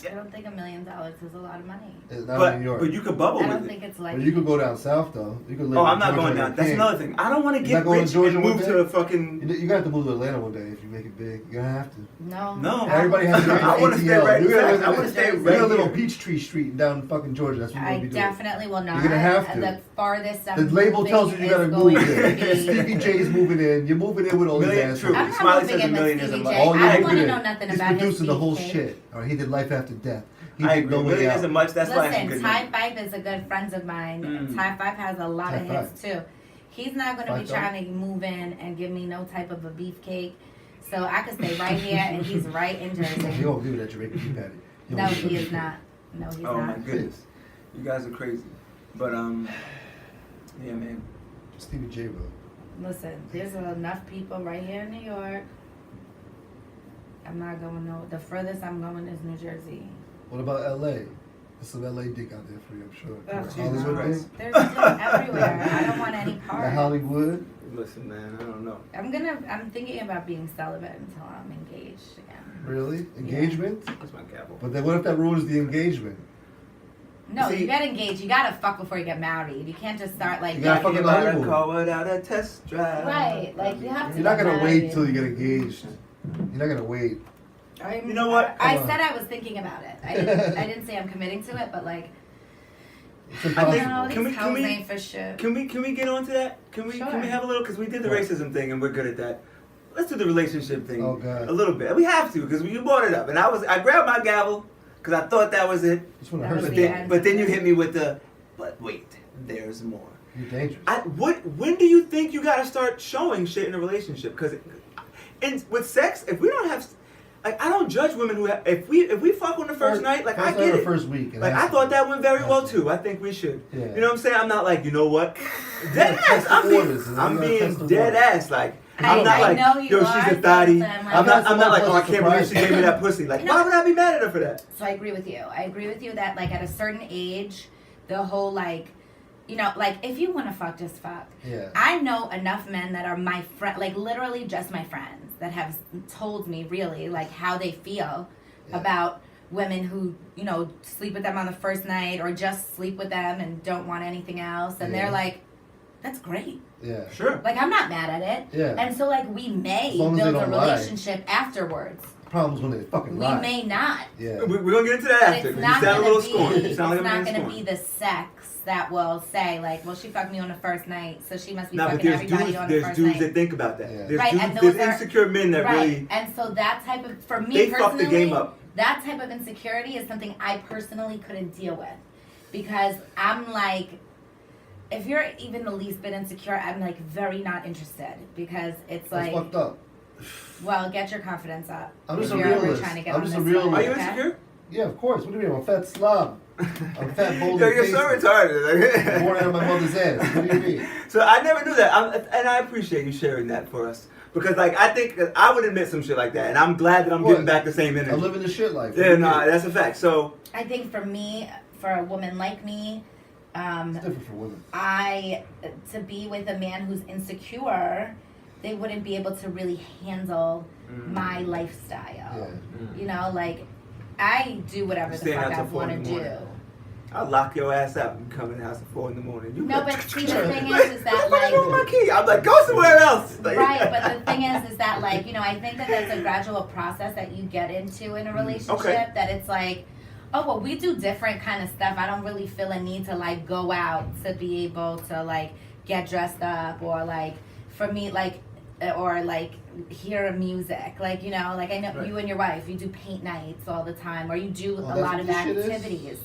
I don't think $1 million is a lot of money. It's not in New York. But you could bubble I don't with think it. it's like. But you could go down south though. You could live. Oh, in I'm not Georgia going like down. a That's king. another thing. I don't want to You're get not going to rich Georgia and one move day? to a fucking. You got to move to Atlanta one day if you make it big. You're gonna have to. No. No. Everybody has to. I wanna stay right You're gonna back. I wanna stay You're right gonna live on here. Peachtree Street down fucking Georgia. That's what you're I gonna be doing. definitely will not. You're gonna have to. The farthest The I'm label moving tells you you is gotta going move to in. be- Stevie J's moving in. You're moving in with all these Million, assholes. true. I'm not Smiley moving says in $1 million with isn't Stevie much. J. All I you don't agree want to with. know nothing He's about his producing the whole Stevie J. shit. Or he did Life After Death. He I did agree. No Way Million Out. isn't much. That's why I have Listen, good Ty money. Fife is a good friend of mine. Mm. Ty Fife has a lot of Ty hits too. He's not going to be 5 trying to move in and give me no type of a beefcake. So I could stay right here, and he's right in He Jersey. won't give you that Jamaican beef patty. No, he is not. No, he's Oh my not. goodness, you guys are crazy. But yeah, man. Stevie J, bro. Listen, there's enough people right here in New York. I'm not going no. The furthest I'm going is New Jersey. What about L.A.? There's some L.A. dick out there for you, I'm sure. Oh, Jesus Hollywood Christ. dick? There's dick everywhere. I don't want any part. At Hollywood? Listen, man. I don't know. I'm thinking about being celibate until I'm engaged again. Really? Engagement? That's my gavel. But then what if that ruins the engagement? No, See- you get engaged. You gotta fuck before you get married. You can't just start like You gotta fuck You in bought a honeymoon. car without a test drive. Right, like, you have to- You're not gonna wait married. till you get engaged. You're not gonna wait. You know what? I Come on. said I was thinking about it. I didn't say I'm committing to it, but like, It's think- impossible. no, Can these we- hoes can we- ain't for sure. Can we get onto that? Can we Sure. have a little? Because we did the What? racism thing and we're good at that. Let's do the relationship thing. Oh, God. A little bit. We have to because you brought it up and I grabbed my gavel because I thought that was it. Just wanna That hurt was But the you. end. then you hit me with the. But wait, there's more. You're dangerous. When do you think you gotta start showing shit in a relationship? Because, with sex, if we don't have, like, I don't judge women who have, if we fuck on the first night, like I First get night or it. First week. it Like has I to thought be. that went very Has well to too. I think we should. Yeah. You know what I'm saying? I'm not like, you know what? You Dead gotta test ass. the waters, and then I'm you gotta being test the dead waters. ass. Like I'm not I like, know you yo, are, she's a thotty. so I'm like- I'm not like, oh, I That's can't believe she surprising. gave me that pussy. Like, No. why would I be mad at her for that? So I agree with you. I agree with you that like at a certain age, the whole like, you know, like if you want to fuck, just fuck. Yeah. I know enough men that are my friend, like literally just my friends that have told me really like how they feel Yeah. about women who, you know, sleep with them on the first night or just sleep with them and don't want anything else. And Yeah. they're like, that's great. Yeah. Sure. Like I'm not mad at it. Yeah. And so like we may As long as they build a don't lie. relationship afterwards. Problems when they fucking We lie. may not. Yeah. We're going to get into that But after. it's 'cause not you sound a gonna little be. scorned. You It's sound like not I'm gonna scorned. be the sex that will say like, well, she fucked me on the first night, so she must be No, but fucking there's everybody dudes, on the there's first dudes night. that think about that. Yeah. There's Right, dudes, and there's those are- insecure men that Right, really, and so that type of, for me they fuck personally, the game up. that type of insecurity is something I personally couldn't deal with, because I'm like, if you're even the least bit insecure, I'm like very not interested, because it's That's like, fucked up. well, get your confidence up. I'm just if a you're ever realist. trying to get I'm on just a this realist. one, Are you okay? insecure? Yeah, of course. What do you mean? I'm a fat slob. I'm fat, bold, Yo, and you're so pasty. retarded. Born out of my mother's ass. What do you mean? So I never knew that, and I appreciate you sharing that for us, because like I think that I would admit some shit like that, and I'm glad that I'm What? getting back the same energy. I'm living the shit life. Yeah, no, that's a fact. So I think for me, for a woman like me, It's different for women. to be with a man who's insecure, they wouldn't be able to really handle my lifestyle. Yeah. You know, like I do whatever the Staying fuck out I till 4 want in to the do. morning. I'll lock your ass out and come in the house at 4 in the morning. You No, like, but see, the thing what is that the fuck is wrong like, with my key? I'm like, go somewhere else. Like, right, but the thing is that like, you know, I think that that's a gradual process that you get into in a relationship. Okay. That it's like, oh well, we do different kind of stuff. I don't really feel a need to like go out to be able to like get dressed up, or like for me like, or like hear music. Like, you know, like I know Right. you and your wife, you do paint nights all the time, or you do Oh, a that's lot what of this shit is? activities.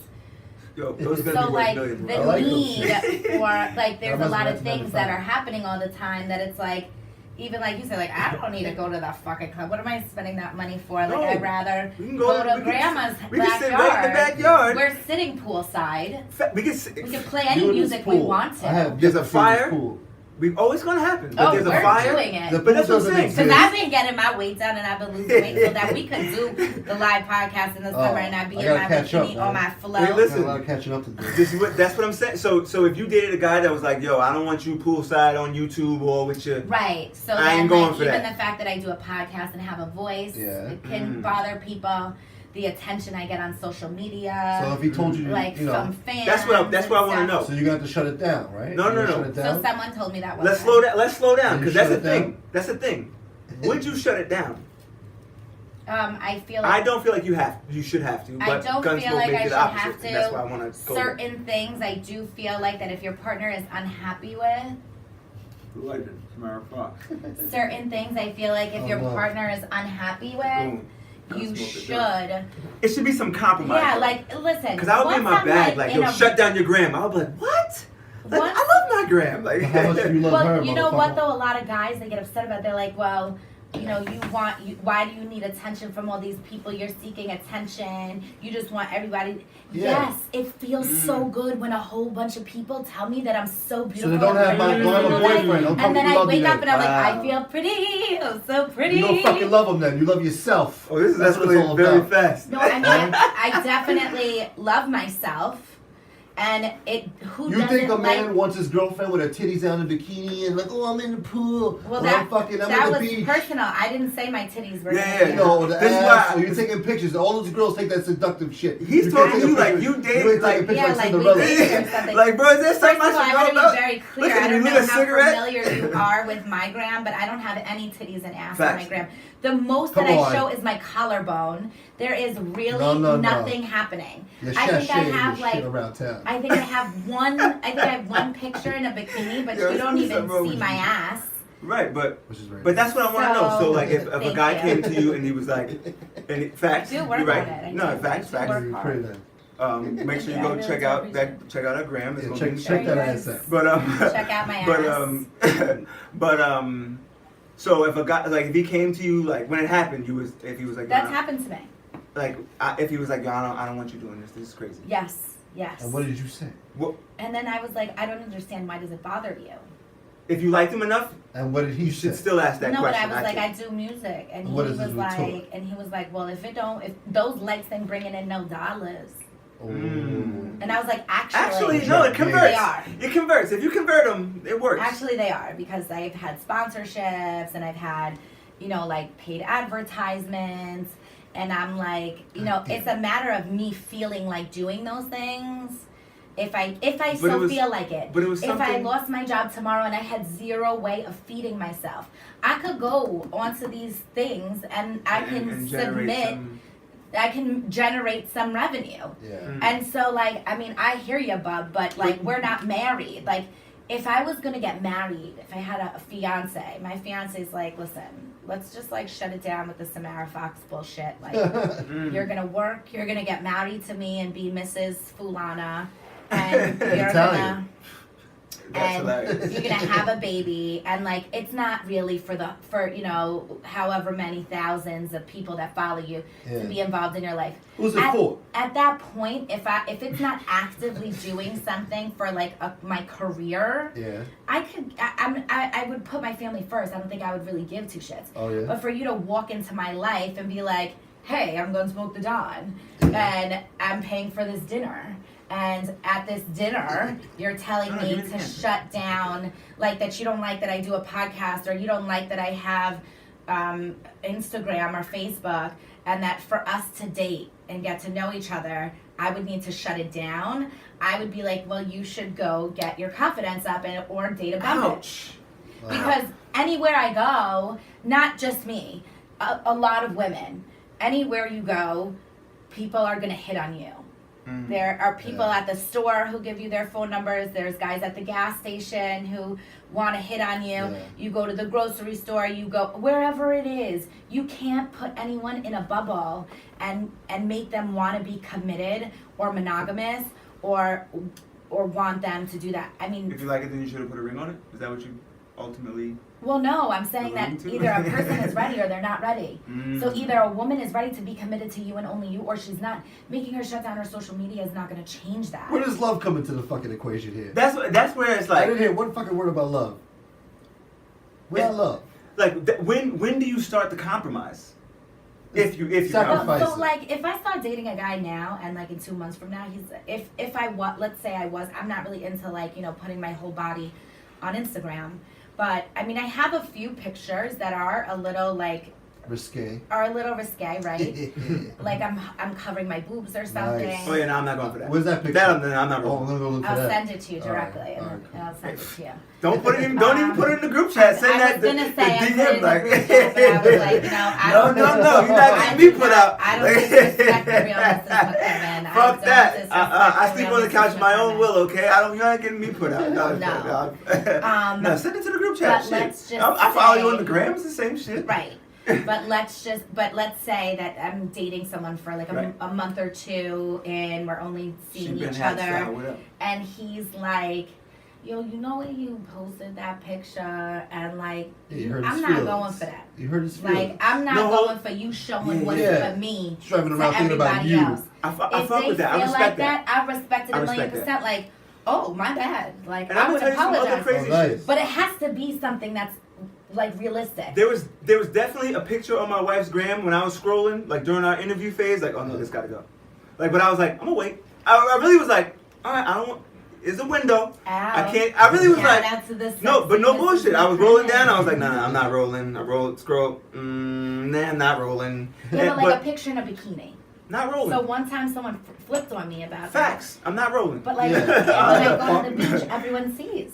Yo, those are gonna So be worth like millions. the I like those need shit. for like there's a must lot have of been things that fun. are happening all the time that it's like, even like you said, like I don't need to go to the fucking club. What am I spending that money for? Like No. I'd rather We can go we to can- grandma's We can sit backyard. right in the backyard. We're sitting poolside. We can sit. We can play any You in this music we pool. want to. I have There's a yet to see this fire. pool. Oh, it's gonna happen. But Oh, there's we're a fire. doing it. The But that's pool what I'm doesn't saying. Because exist. I've been getting my weight down and I've been losing weight so that we could do the live podcast in the summer and I'd be I in gotta my catch up, bikini man. on my flow. Wait, Got listen. a lot of catching up to do. That's what I'm saying. So if you dated a guy that was like, yo, I don't want you poolside on YouTube or with your Right. So I then, ain't going like, for even that. the fact that I do a podcast and have a voice, Yeah. it can Mm. bother people. The attention I get on social media, So if he told you, like you know, from fans. That's what I and want to stuff. know. so you got to shut it down, right? No, You no, gotta no. Shut it So down. someone told me that one Let's time. slow down. Let's slow down So you because that's the shut it down? thing. That's the thing. Would you shut it down? I feel like I don't feel like you have. You should have to. I But don't guns feel will like make I you should the opposite. have And that's to. why I want to go. there. certain things I do feel like that if your partner is unhappy with, Who liked it? Samara Fox. certain things I feel like if Oh, your no. partner is unhappy with, Boom. you Smoke it should. It should be some compromise. Yeah, like listen. Because I would be in my once I'm, bag, like, in yo, a- shut down your gram. I would be like, what? Like, Once- I love my gram. Like, How much do you love her, Well, you know motherfucker? what though? A lot of guys they get upset about. They're like, well, you know, why do you need attention from all these people? You're seeking attention. You just want everybody. Yeah. Yes, it feels so good when a whole bunch of people tell me that I'm so beautiful. So they don't have my every don't have a single day. boyfriend. Don't tell And me then you I love me wake up then. and I'm Wow. like, I feel pretty. I'm so pretty. You don't fucking love them then. You love yourself. oh, this is That's what it's escalating all very about. fast. No, I mean, I definitely love myself. And who You doesn't think a man like? wants his girlfriend with her titties out in a bikini and like, oh, I'm in the pool. Well, or that I'm fucking, I'm that at the was beach. personal. I didn't say my titties were. Yeah, gonna be You know, the This is ass, why- or you're taking pictures. All those girls take that seductive shit. He's You talking can't to you take a like picture- you date, You ain't like- taking a picture Yeah, like like we Cinderella. dated or something. Like, bro, is there First something of I all, should I know want to about? be very clear. Listen, I you don't need know a how cigarette? familiar you are with my gram, but I don't have any titties and ass Facts. on my gram. The most Come that on. I show is my collarbone. There is really No. nothing happening. Your I think I sachet have and like. shit around town. I think I have one picture in a bikini, but Yo, you don't there's even something wrong see with my you. ass. Right, but Which is very that's what I want to know. So, So, like, if a thank guy you. came to you and he was like, and facts, Do work you're right. on it. I No, do. facts, I do facts. work You're hard. pretty then. Make sure you Yeah, go I really check do out appreciate check out our gram. It's Yeah, gonna check be check that Very ass nice. out. But Check out my but so if a guy like if he came to you like when it happened, if he was like That's "Nah," happened to me. like if he was like, yo, I don't want you doing this. This is crazy. Yes. And what did you say? What? And then I was like, I don't understand. Why does it bother you? If you liked him enough, And what did he you say? should still ask that No, but question. I was like, I think. do music, and What he is was his like, retort? well, if those likes ain't bringing in no dollars, Ooh. and I was like, Actually, no, it converts. They are. It converts. If you convert them, it works. Actually, they are, because I've had sponsorships and I've had, like paid advertisements, and I'm like, it's a matter of me feeling like doing those things. If I feel like it. But it was if I something- lost my job tomorrow and I had zero way of feeding myself, I could go onto these things and I can and generate submit. some- I can generate some revenue. Yeah. And so, like, I mean, I hear you, bub, but, like, we're not married. Like, if I was going to get married, if I had a fiance, my fiance's like, listen, let's just, like, shut it down with the Samara Fox bullshit. Like, you're going to work, you're going to get married to me and be Mrs. Fulana, and you're going Italian. to... That's And hilarious. you're gonna have a baby, and like it's not really for however many thousands of people that follow you Yeah. to be involved in your life. Who's it for? At that point, if it's not actively doing something for like my career, Yeah. I would put my family first. I don't think I would really give two shits. Oh yeah. But for you to walk into my life and be like, hey, I'm going to smoke the Dawn, and I'm paying for this dinner. And at this dinner, you're telling me to shut down, like that you don't like that I do a podcast, or you don't like that I have Instagram or Facebook, and that for us to date and get to know each other, I would need to shut it down. I would be like, well, you should go get your confidence up or date a bum bitch. Ouch. Because anywhere I go, not just me, a lot of women, anywhere you go, people are going to hit on you. Mm. There are people Yeah. at the store who give you their phone numbers. There's guys at the gas station who want to hit on you. Yeah. You go to the grocery store, you go wherever it is. You can't put anyone in a bubble and make them want to be committed or monogamous or want them to do that. I mean, If you like it, then you should have put a ring on it. Is that what you ultimately? well, no, I'm saying that Alluding to? either a person is ready or they're not ready. Mm. So either a woman is ready to be committed to you and only you, or she's not. Making her shut down her social media is not going to change that. Where does love come into the fucking equation here? That's where it's I like. didn't hear one fucking word about love. Where's Yeah. love? When do you start the compromise? If you Sacrifice. So like, if I start dating a guy now, and like in 2 months from now, let's say I'm not really into like putting my whole body on Instagram, but I mean I have a few pictures that are a little Risque. risque, right? Like I'm covering my boobs or something. Nice. Oh yeah, no, I'm not going for that. Where's that picture? That I'm not Oh, rolling. I'm gonna go look for I'll that. send it to you All right, directly, all and right. I'll send it to you. Don't put it in. Don't even put it in the group chat. Send I that. was gonna the say I put it DM in the like. group chat, but I was like, I No, don't you're not getting me put out. I don't disrespect the realness of Kevin. Fuck that. I I sleep on the couch of my own will. Okay, you're not getting me put out. No. No, send it to the group chat. But Shit. let's just I follow you say- on the gram. It's the same shit. Right. But let's say that I'm dating someone for like Right. a month or two, and we're only seeing She been each had other, style, what up? and he's like, yo, when you posted that picture, and like, Yeah, you hurt his I'm not feelings. going for that. You heard his feelings. Like, I'm not No, going for you showing Yeah, what's yeah. for me He's driving to around thinking about everybody you. else. I If fuck they with that. I feel respect like that. I respect it I a million respect percent. Like, oh, my bad. Like, And I I'm would gonna tell you some other apologize. crazy Oh, nice. shit. But it has to be something that's like realistic. There was definitely a picture on my wife's gram when I was scrolling, like during our interview phase. Like, oh no, this gotta go. Like, but I was like, I'm gonna wait. I really was like, all right, I don't want. It's a window. I can't. I really was Shout like, out to the no, but no sexy bullshit. Mrs. I was rolling Lieutenant. down. I was like, nah, I'm not rolling. I scroll. Nah, I'm not rolling. Yeah, but like a picture in a bikini. not rolling. So one time someone flipped on me about Facts. I'm not rolling. that. But like, Yeah. when I go to the Fuck. beach, everyone sees.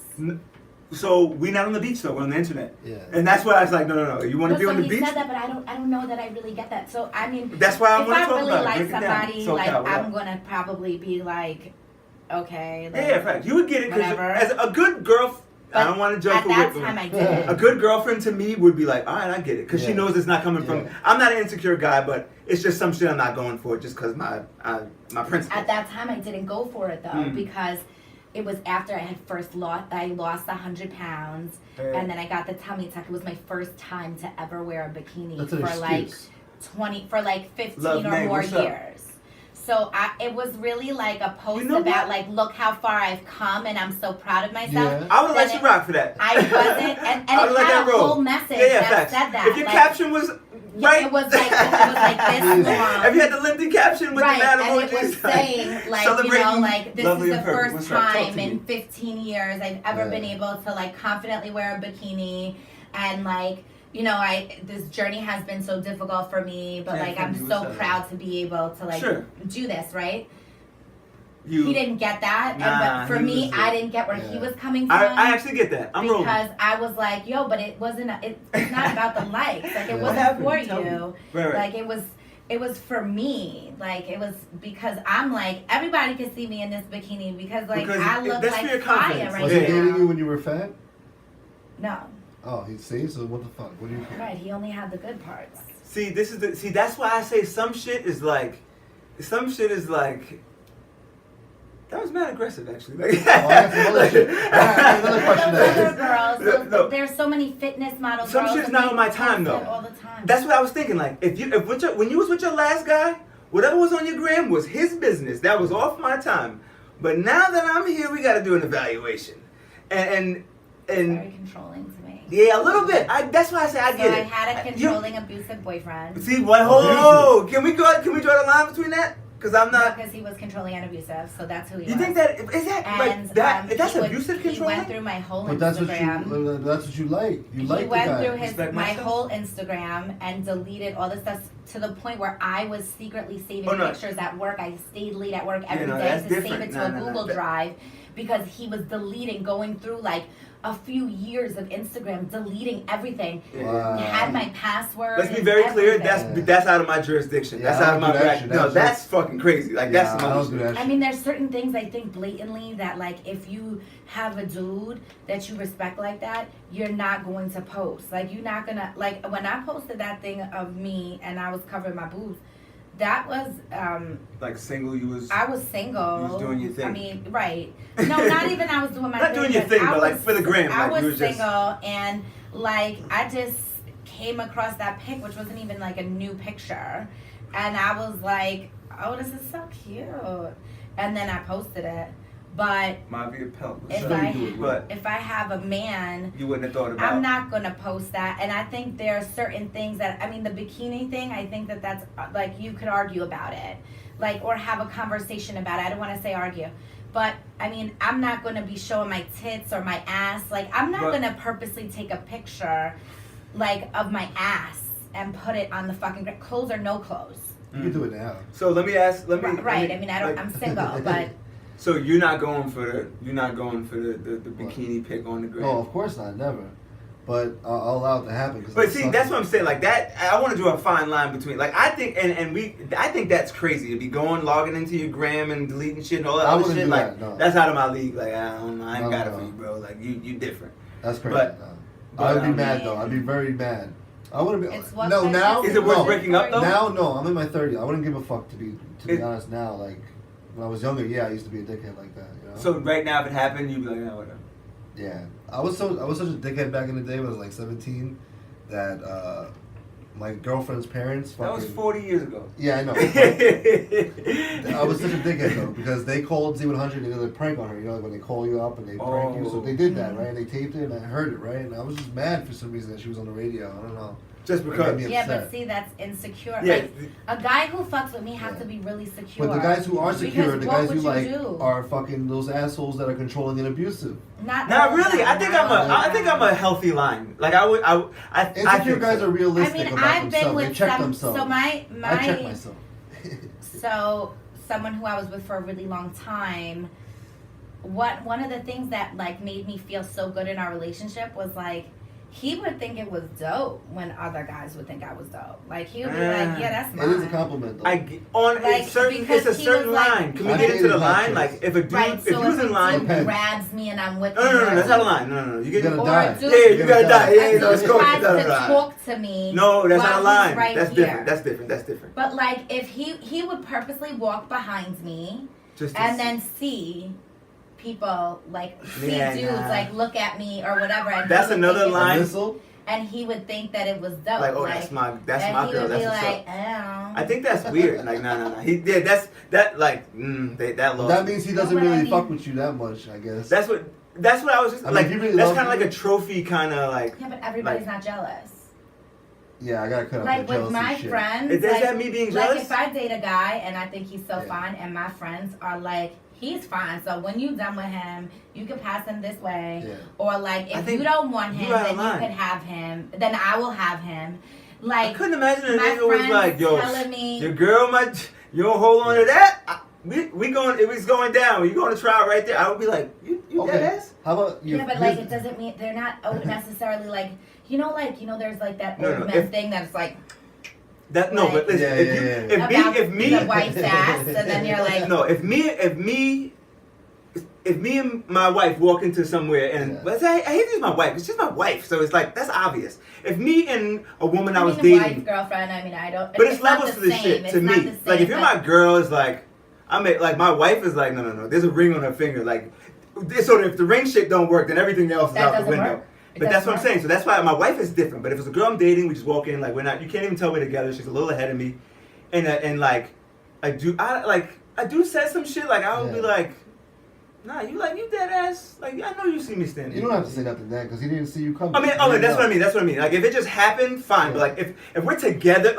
So we're not on the beach though. We're on the internet. Yeah. And that's why I was like, no. You want to No, be so on the he beach? said that, but I don't know that I really get that. So I mean, That's why I if want to I talk really about it. like Break it down. somebody, SoCal, like what up? I'm gonna probably be like, okay. Like, Yeah, fact. You would get it because Whatever. as a good girl, I but don't want to judge at for that whipping. time I did A it. good girlfriend to me would be like, all right, I get it, because she Yeah. knows it's not coming from. Yeah. I'm not an insecure guy, but it's just some shit I'm not going for just because my principle. At that time, I didn't go for it though Mm. because it was after I had first lost. I lost 100 pounds, and then I got the tummy tuck. It was my first time to ever wear a bikini That's an for like excuse. 20 for like 15 Love or Meg, more what's up? years. So it was really like a post You know about what? like, look how far I've come, and I'm so proud of myself. Yeah. I would let Then you rock for that. I wasn't, and I would it let had that a roll. whole message Yeah, that facts. said that. If your like, caption was yeah, right, it was like this long. if you had the lengthy caption with Right, the mad and it emojis, was saying, like, celebrating like, this lovely is the and perfect. first What's up? Talk time to in me. 15 years I've ever Yeah. been able to, like, confidently wear a bikini, and, like, this journey has been so difficult for me, but, Yeah, like, I'm you so said that. proud to be able to, like, Sure. do this, right? You, He didn't get that, and Nah, but for he me, was- I didn't get where Yeah. he was coming from. I actually get that. I'm rolling. because I was like, yo, but it wasn't. It's not about the likes. Like, it What wasn't happened? for Tell me. you. Right. Like, it was for me. Like, it was because I'm like, everybody can see me in this bikini because, like, Because I look that's for your like fire confidence. right Was he Yeah. dating you now. when you were fat? No, Oh, he see. So what the fuck? What do you care? right. He only had the good parts. See, that's why I say some shit is like, that was mad aggressive actually. Like, Oh, I got some other shit. I got another question to Those other ask. girls, No. there's so many fitness model Some girls. shit's and not they on my time, post it though. all the time. That's what I was thinking. Like, when you was with your last guy, whatever was on your gram was his business. That was off my time. But now that I'm here, we got to do an evaluation, and very controlling to me. yeah, a little bit. That's why I say I So get I it. had a You- controlling, abusive boyfriend. See what? Oh, can we draw the line between that? Because I'm not. Because he was controlling and abusive, so that's who he You was. think that is that And like that? That's he would- abusive He controlling. went through my whole But that's what Instagram. that's what you like. You like He the went guy. through Respect my myself? whole Instagram and deleted all this stuff to the point where I was secretly saving Oh, no. pictures at work. I stayed late at work every no, day that's to save different. it to No, a no, no. Google That- Drive because he was deleting, going through like a few years of Instagram, deleting everything. Wow. He had my password. Let's be and very clear. everything. That's out of my jurisdiction. Yeah, that's I out of don't my do that bracket. shit. No, That's that's just- fucking crazy. Like Yeah, that's some I other don't do shit. that shit. I mean, there's certain things I think blatantly that, like, if you have a dude that you respect like that, you're not going to post. Like, you're not gonna, like, when I posted that thing of me and I was covering my boobs, that was, Like single, you was. I was single. You was doing your thing. I mean, right. No, not even I was doing my Not thing. doing your thing, I but, like, was- for the gram, I like, was you were just- single and, like, I just came across that pic, which wasn't even, like, a new picture. And I was like, oh, this is so cute. And then I posted it. But Mavia Pelt. if Sure I you do it, but if I have a man, you wouldn't have thought about. I'm not gonna post that. And I think there are certain things that, I mean, the bikini thing, I think that's like, you could argue about it, like, or have a conversation about it. I don't want to say argue, but I mean, I'm not gonna be showing my tits or my ass. Like, I'm not But- gonna purposely take a picture, like, of my ass and put it on the fucking clothes or no clothes. You can do it now. So let me ask. Let me. Right. I mean, I don't. like, I'm single, but So you're not going for the bikini pic on the gram. No, of course not. Never. But I'll allow it to happen. Cause But it's see, something. that's what I'm saying. Like that, I want to draw a fine line between. Like I think, I think that's crazy to be logging into your gram and deleting shit and all that I other wouldn't shit. do Like that, no. that's out of my league. Like I don't know, I ain't No, got it no. for you, bro. Like you different. That's crazy. But- no. but, I would be um, mad though. I'd be very mad. I wouldn't be. it's what No, kind now. of Is it worth no. breaking up, though? Now, no. I'm in my 30s. I wouldn't give a fuck to be It- honest. Now, like when I was younger, yeah, I used to be a dickhead like that. You know? So right now, if it happened, you'd be like, yeah, whatever. yeah, I was such a dickhead back in the day when I was like 17 that my girlfriend's parents That was fucking. 40 years ago. Yeah, I know. I was such a dickhead though because they called Z100 and they did a prank on her. You know, like when they call you up and they prank you. So Oh. they did that, right? And they taped it and I heard it, right? And I was just mad for some reason that she was on the radio. I don't know. Just It because. made me yeah, upset. but see, that's insecure. Yeah. Like, a guy who fucks with me has Yeah. to be really secure. But the guys who are secure, Because the what guys would who you like do? are fucking those assholes that are controlling and abusive. Not Not all really. of I them, think not all of I think I'm them. a healthy line. Like I would. I Insecure think guys so. are realistic I mean, about I've been themselves. They with check some. themselves. So I check myself. So someone who I was with for a really long time. One of the things that like made me feel so good in our relationship was like, he would think it was dope when other guys would think I was dope. Like he would be like, yeah, that's It mine. is a compliment though. On Like, a certain, because it's a he certain was like- line. Can we I get into dated the hot line? chicks. Like if a dude, Right, if so you was if a in line, dude Depends. grabs me and I'm with no, him, that's not a line. No. You You get. gotta or die. a dude, Yeah, you gotta die. Yeah, a no, it's dude cool. tries That's to not a line. talk to me. No, that's while not a he's line. right That's here. different. That's different. That's different. But like if he would purposely walk behind me Just to and see- then see people like see Yeah, dudes nah. like look at me or whatever. And That's he would another think it was- line. A missile? and he would think that it was dope. Like, oh, that's my and girl. he would That's be what's like, up. oh. I think that's weird. Like, no. That lost. That means he doesn't But I really mean- fuck with you that much, I guess. That's what I was just I mean, like. if you really That's love kind of like you- a trophy, kind of like. Yeah, but everybody's not jealous. Yeah, I gotta cut out Like the with jealousy my shit. friends, Does like, that me being like jealous? if I date a guy and I think he's so Yeah. fine, and my friends are like, he's fine. So when you done with him, you can pass him this way, Yeah. or like I if think you don't want him, you're out of then you line. could have him. Then I will have him. I Like couldn't imagine a my nigga was friends like, yo, telling me, your girl might. You don't hold on to that. We going. It was going down. You going to trial right there. I would be like, you Okay. dead ass. How about you? yeah, but like it doesn't mean they're not necessarily like there's like that No, old no, man if- thing that's like That no, but listen. Yeah, if yeah, you, yeah. if me, the wife's ass, and then you're like, no, if me and my wife walk into somewhere and Yeah. let's say I hate to use my wife, it's just my wife, so it's like that's obvious. If me and a woman I was mean, dating, wife, girlfriend. I mean, I don't. but it's not levels the to this same. shit It's to not me. the same, Like if you're but- my girl, it's like like my wife is like no. There's a ring on her finger. Like so if the ring shit don't work, then everything else is That out the doesn't window. work. It But that's doesn't what I'm work. saying. So that's why my wife is different. But if it's a girl I'm dating, we just walk in like we're not. You can't even tell we're together. She's a little ahead of me, and like I do say some shit. Like I would be Yeah. like, nah, you dead ass. Like I know you see me standing. You don't have to say nothing then, because he didn't see you coming. I mean, that's what I mean. That's what I mean. Like if it just happened, fine. But like if we're together,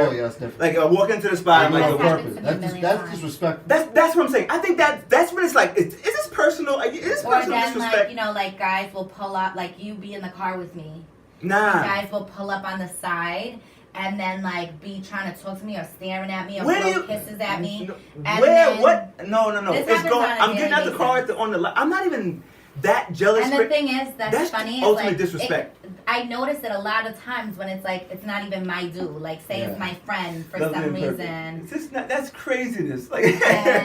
Oh yeah, that's different. like I walk into the spot, I'm You like, do it That's on yo, happened purpose. to me a That's million that's times. disrespectful. that's what I'm saying. I think that's when it's like, is this personal? Is this Or personal then disrespect? like guys will pull up, like you be in the car with me. Nah. Guys will pull up on the side and then like be trying to talk to me or staring at me or Where do blow you- kisses at me. No, and where? then- What? No. This It's happens going. on a I'm getting out daily the car basis. on the. I'm not even that jealous. And the thing is, that's funny. Is ultimate like, disrespect. I notice it a lot of times when it's like it's not even my due. Like say it's Yeah. my friend for Lovely some and perfect. reason. It's just not, that's craziness. Like.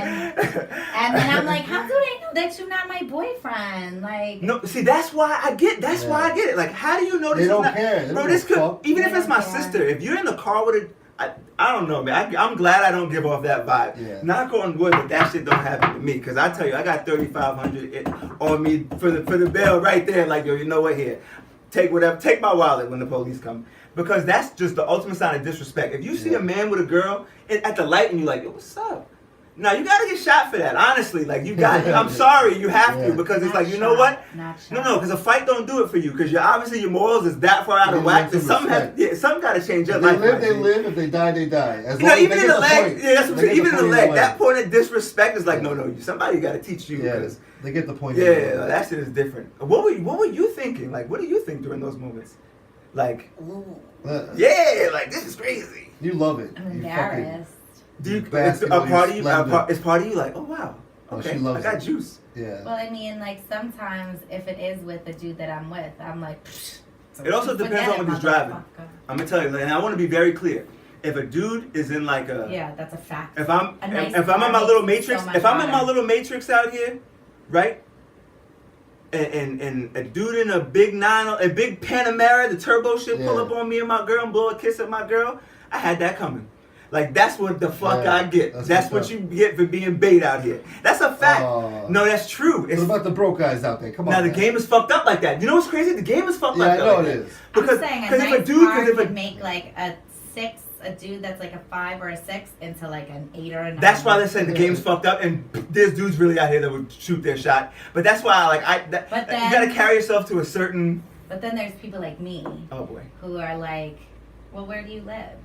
And then I'm like, how do they know that you're not my boyfriend? Like, No, see, that's why I get. That's why I Yeah. get it. Like, how do you know this? They is don't not, care. They bro. don't This give a could fuck. even They if it's don't my care. sister. If you're in the car with a, I don't know, man. I'm glad I don't give off that vibe. Yeah. Knock on wood that that shit don't happen to me. Because I tell you, I got 3,500 on me for the bail right there. Like, yo, you know what? Here, take whatever. Take my wallet when the police come. Because that's just the ultimate sign of disrespect. If you see a man with a girl at the light and you're like, yo, what's up? Now you gotta get shot for that. Honestly, like you got. I'm sorry, you have to Yeah. because it's not like you know shot, what? Not No, shot. because a fight don't do it for you. Because obviously your morals is that far out of You whack. need That some something respect. something got to change your If they life. live, my they G. live. If they die, they die. As You long know, as even they in get the the leg, point. yeah, that's what I'm They saying. get Even in the point leg, away. that point of disrespect is like, Yeah. no, somebody got to teach you. Yeah, Because they get the point. yeah, anyway. that shit is different. What were you thinking? Like, what do you think during those moments? Like, yeah, like this is crazy. You love it. I'm You embarrassed. Do you? bask It's in a all your part of you. splendor. It's part of you. Like, oh wow, Oh, okay, she loves I got it. juice. Yeah. Well, I mean, like sometimes if it is with the dude that I'm with, I'm like. It also depends forget on it, when he's driving. motherfucker. I'm gonna tell you, and I want to be very clear. If a dude is in like a, Yeah, that's a fact. if I'm A nice if I'm in car my little makes matrix, so much if I'm in my better. little matrix out here, right? And a dude in a big a big Panamera, the turbo shit pull Yeah. up on me and my girl and blow a kiss at my girl. I had that coming. Like that's what the fuck Yeah, I get. that's That's what what's you up. get for being bait out here. That's a fact. No, that's true. What It's, about the broke guys out there? Come on. now the man. game is fucked up like that. You know what's crazy? The game is fucked Yeah, up I know like it that. is. Because I'm saying a if nice a dude, car because if could a make like a 6, a dude that's like a 5 or a 6 into like an 8 or a 9. That's why they're saying the game's fucked up, and there's dudes really out here that would shoot their shot. But that's why, But you then- gotta carry yourself to a certain. But then there's people like me Oh boy. who are like, well, where do you live?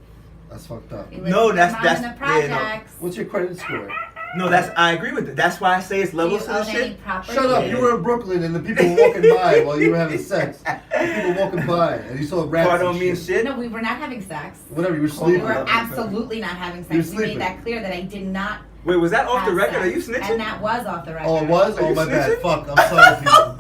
That's fucked up. You live No, with your that's- mom that's- in the yeah, no. projects. What's your credit score? No, I agree with it. That's why I say it's Do you levels to own this any shit. property? Shut up! You were in Brooklyn and the people were walking by while you were having sex. The people walking by and you saw rats. Part and on me and shit. No, we were not having sex. Whatever, you were We sleeping. were Okay. absolutely not having You were sex. We made sleeping. that clear that I did not. Wait, was that off the have record? sex. Are you snitching? And that was off the record. Oh, it was? Are Oh, you my bad. snitching? Fuck. I'm sorry, people.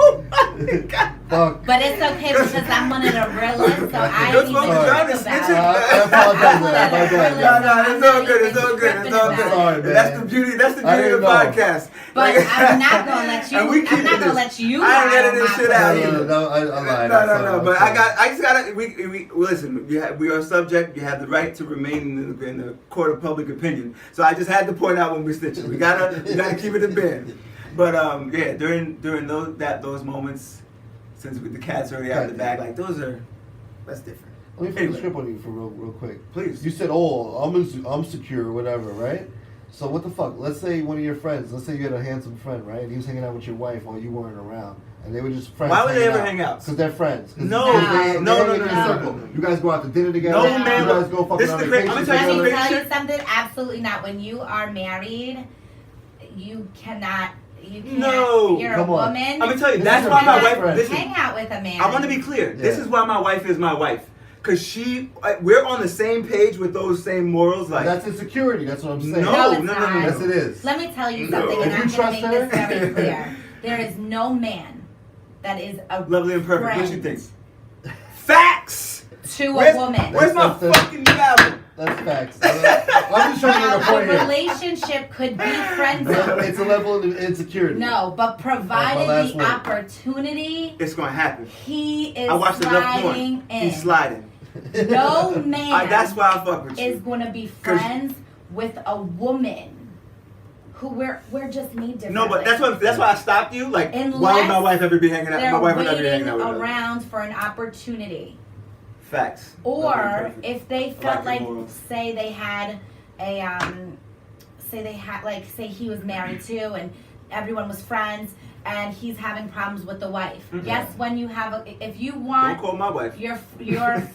Oh my god. Fuck. But it's okay because I'm one of the realest, so I That's didn't what even we're trying think to about snitch it. I apologize for that. My No, bad. no, it's all good. It's all good. It's all good. Sorry, man. That's the beauty. That's the I beauty of the didn't know. podcast. But I'm not gonna let you. And we I'm keeping not gonna this. let you. I ain't lie editing on my shit out pussy. either. No, I lied. No, I'm no, sorry, no. I'm But sorry. I just gotta. We listen. We are subject. You have the right to remain in the court of public opinion. So I just had to point out when we're snitching. We gotta keep it in bed. But yeah, during those moments, since the cat's already out of the bag. Like that's different. Let me flip Anyway. the script on you for real quick. Please. You said, I'm secure or whatever, right? So what the fuck? Let's say one of your friends, let's say you had a handsome friend, right? And he was hanging out with your wife while you weren't around. And they were just friends. Why would they ever hang out? Because they're friends. 'Cause No. they No, hang no, in no, a no, circle. no, no. You guys go out to dinner together. No, You man. guys go fucking This on is the great- vacation I'm gonna tell Let you me together. tell you shit. something. Absolutely not. When you are married, you cannot. You can't. No. You're Come a on. woman. I'm gonna tell you, This that's is why a my best wife. friend. Listen, hang out with a man. I want to be clear. This Yeah. is why my wife is my wife. Cause we're on the same page with those same morals. Like, That's insecurity. That's what I'm saying. No, it's no, no, not. no. Yes, it is. Let me tell you No. something, If and you I'm going to trust make this her- very clear. There is no man that is a lovely and perfect. What you friend think? Facts. to a Where's, woman. where's my That's- fucking gavel? That's facts. I'm just trying to Now, make a point a here. relationship could be friend zone. It's a level of insecurity. No, but provided last the word. opportunity, It's gonna happen. he is I watched enough sliding porn. in. He's sliding. No man That's why I fuck with is you. going to be friends with a woman who we're just made differently. No, but that's why I stopped you. Like, why would my Unless wife ever be hanging out? They're My wife would never be waiting hanging out with her. around for an opportunity. Facts. Lovely and Or perfect. if they I felt like like, your morals. say they had a, say he was married too, and everyone was friends, and he's having problems with the wife. Mhm. Yes, when you have if you Don't want call my wife. your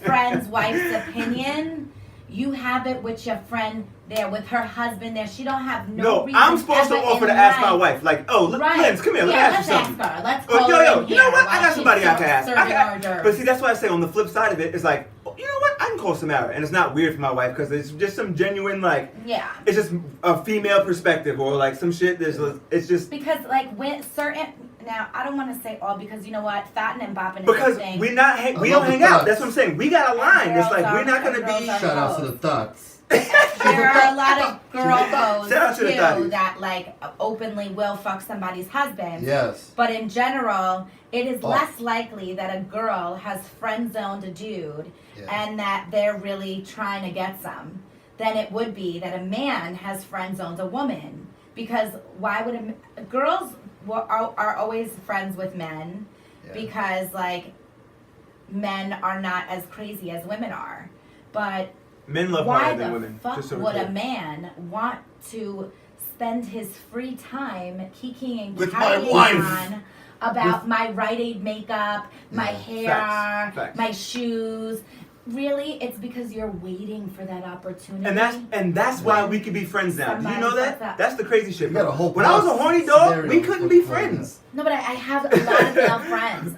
friend's wife's opinion, you have it with your friend there, with her husband there. She don't have no No, reason I'm supposed to ever offer in to ask my life. wife. Like, oh, Right. Lens, come here. Let me Yeah, ask let's you ask something. her. Let's Oh, call yo, her yo, in you know here what? while I got she's somebody I can ask. serving hors d'oeuvres. But see, that's why I say on the flip side of it, it's like, oh, you know what? I can call Samara, and it's not weird for my wife because it's just some genuine like, Yeah. it's just a female perspective or like some shit. It's just Because like when certain now I don't want to say all because you know what, fatting and bopping is because a thing. we not I we love don't the hang out. thoughts. That's what I'm saying. We got a line. It's girls like we're are- not gonna and girls be. are- Shout out to the thoughts. There are a lot of girl codes Shout out to the too thotties. that like openly will fuck somebody's husband. Yes. But in general, it is Oh. less likely that a girl has friend zoned a dude Yeah. and that they're really trying to get some than it would be that a man has friend zoned a woman. Because why would girls are always friends with men Yeah. because like men are not as crazy as women are. But Men love why harder than the women. fuck Just so we're would clear. a man want to spend his free time kicking and With my carrying wife. on about my Rite Aid makeup, my Yeah. hair, Facts. my shoes? Really, it's because you're waiting for that opportunity. And that's why we can be friends now. Do you know Somebody fucks that? up. That's the crazy shit. You got a whole When I was a cross horny dog, scenario we couldn't for be friends. friends. No, but I have a lot of male friends,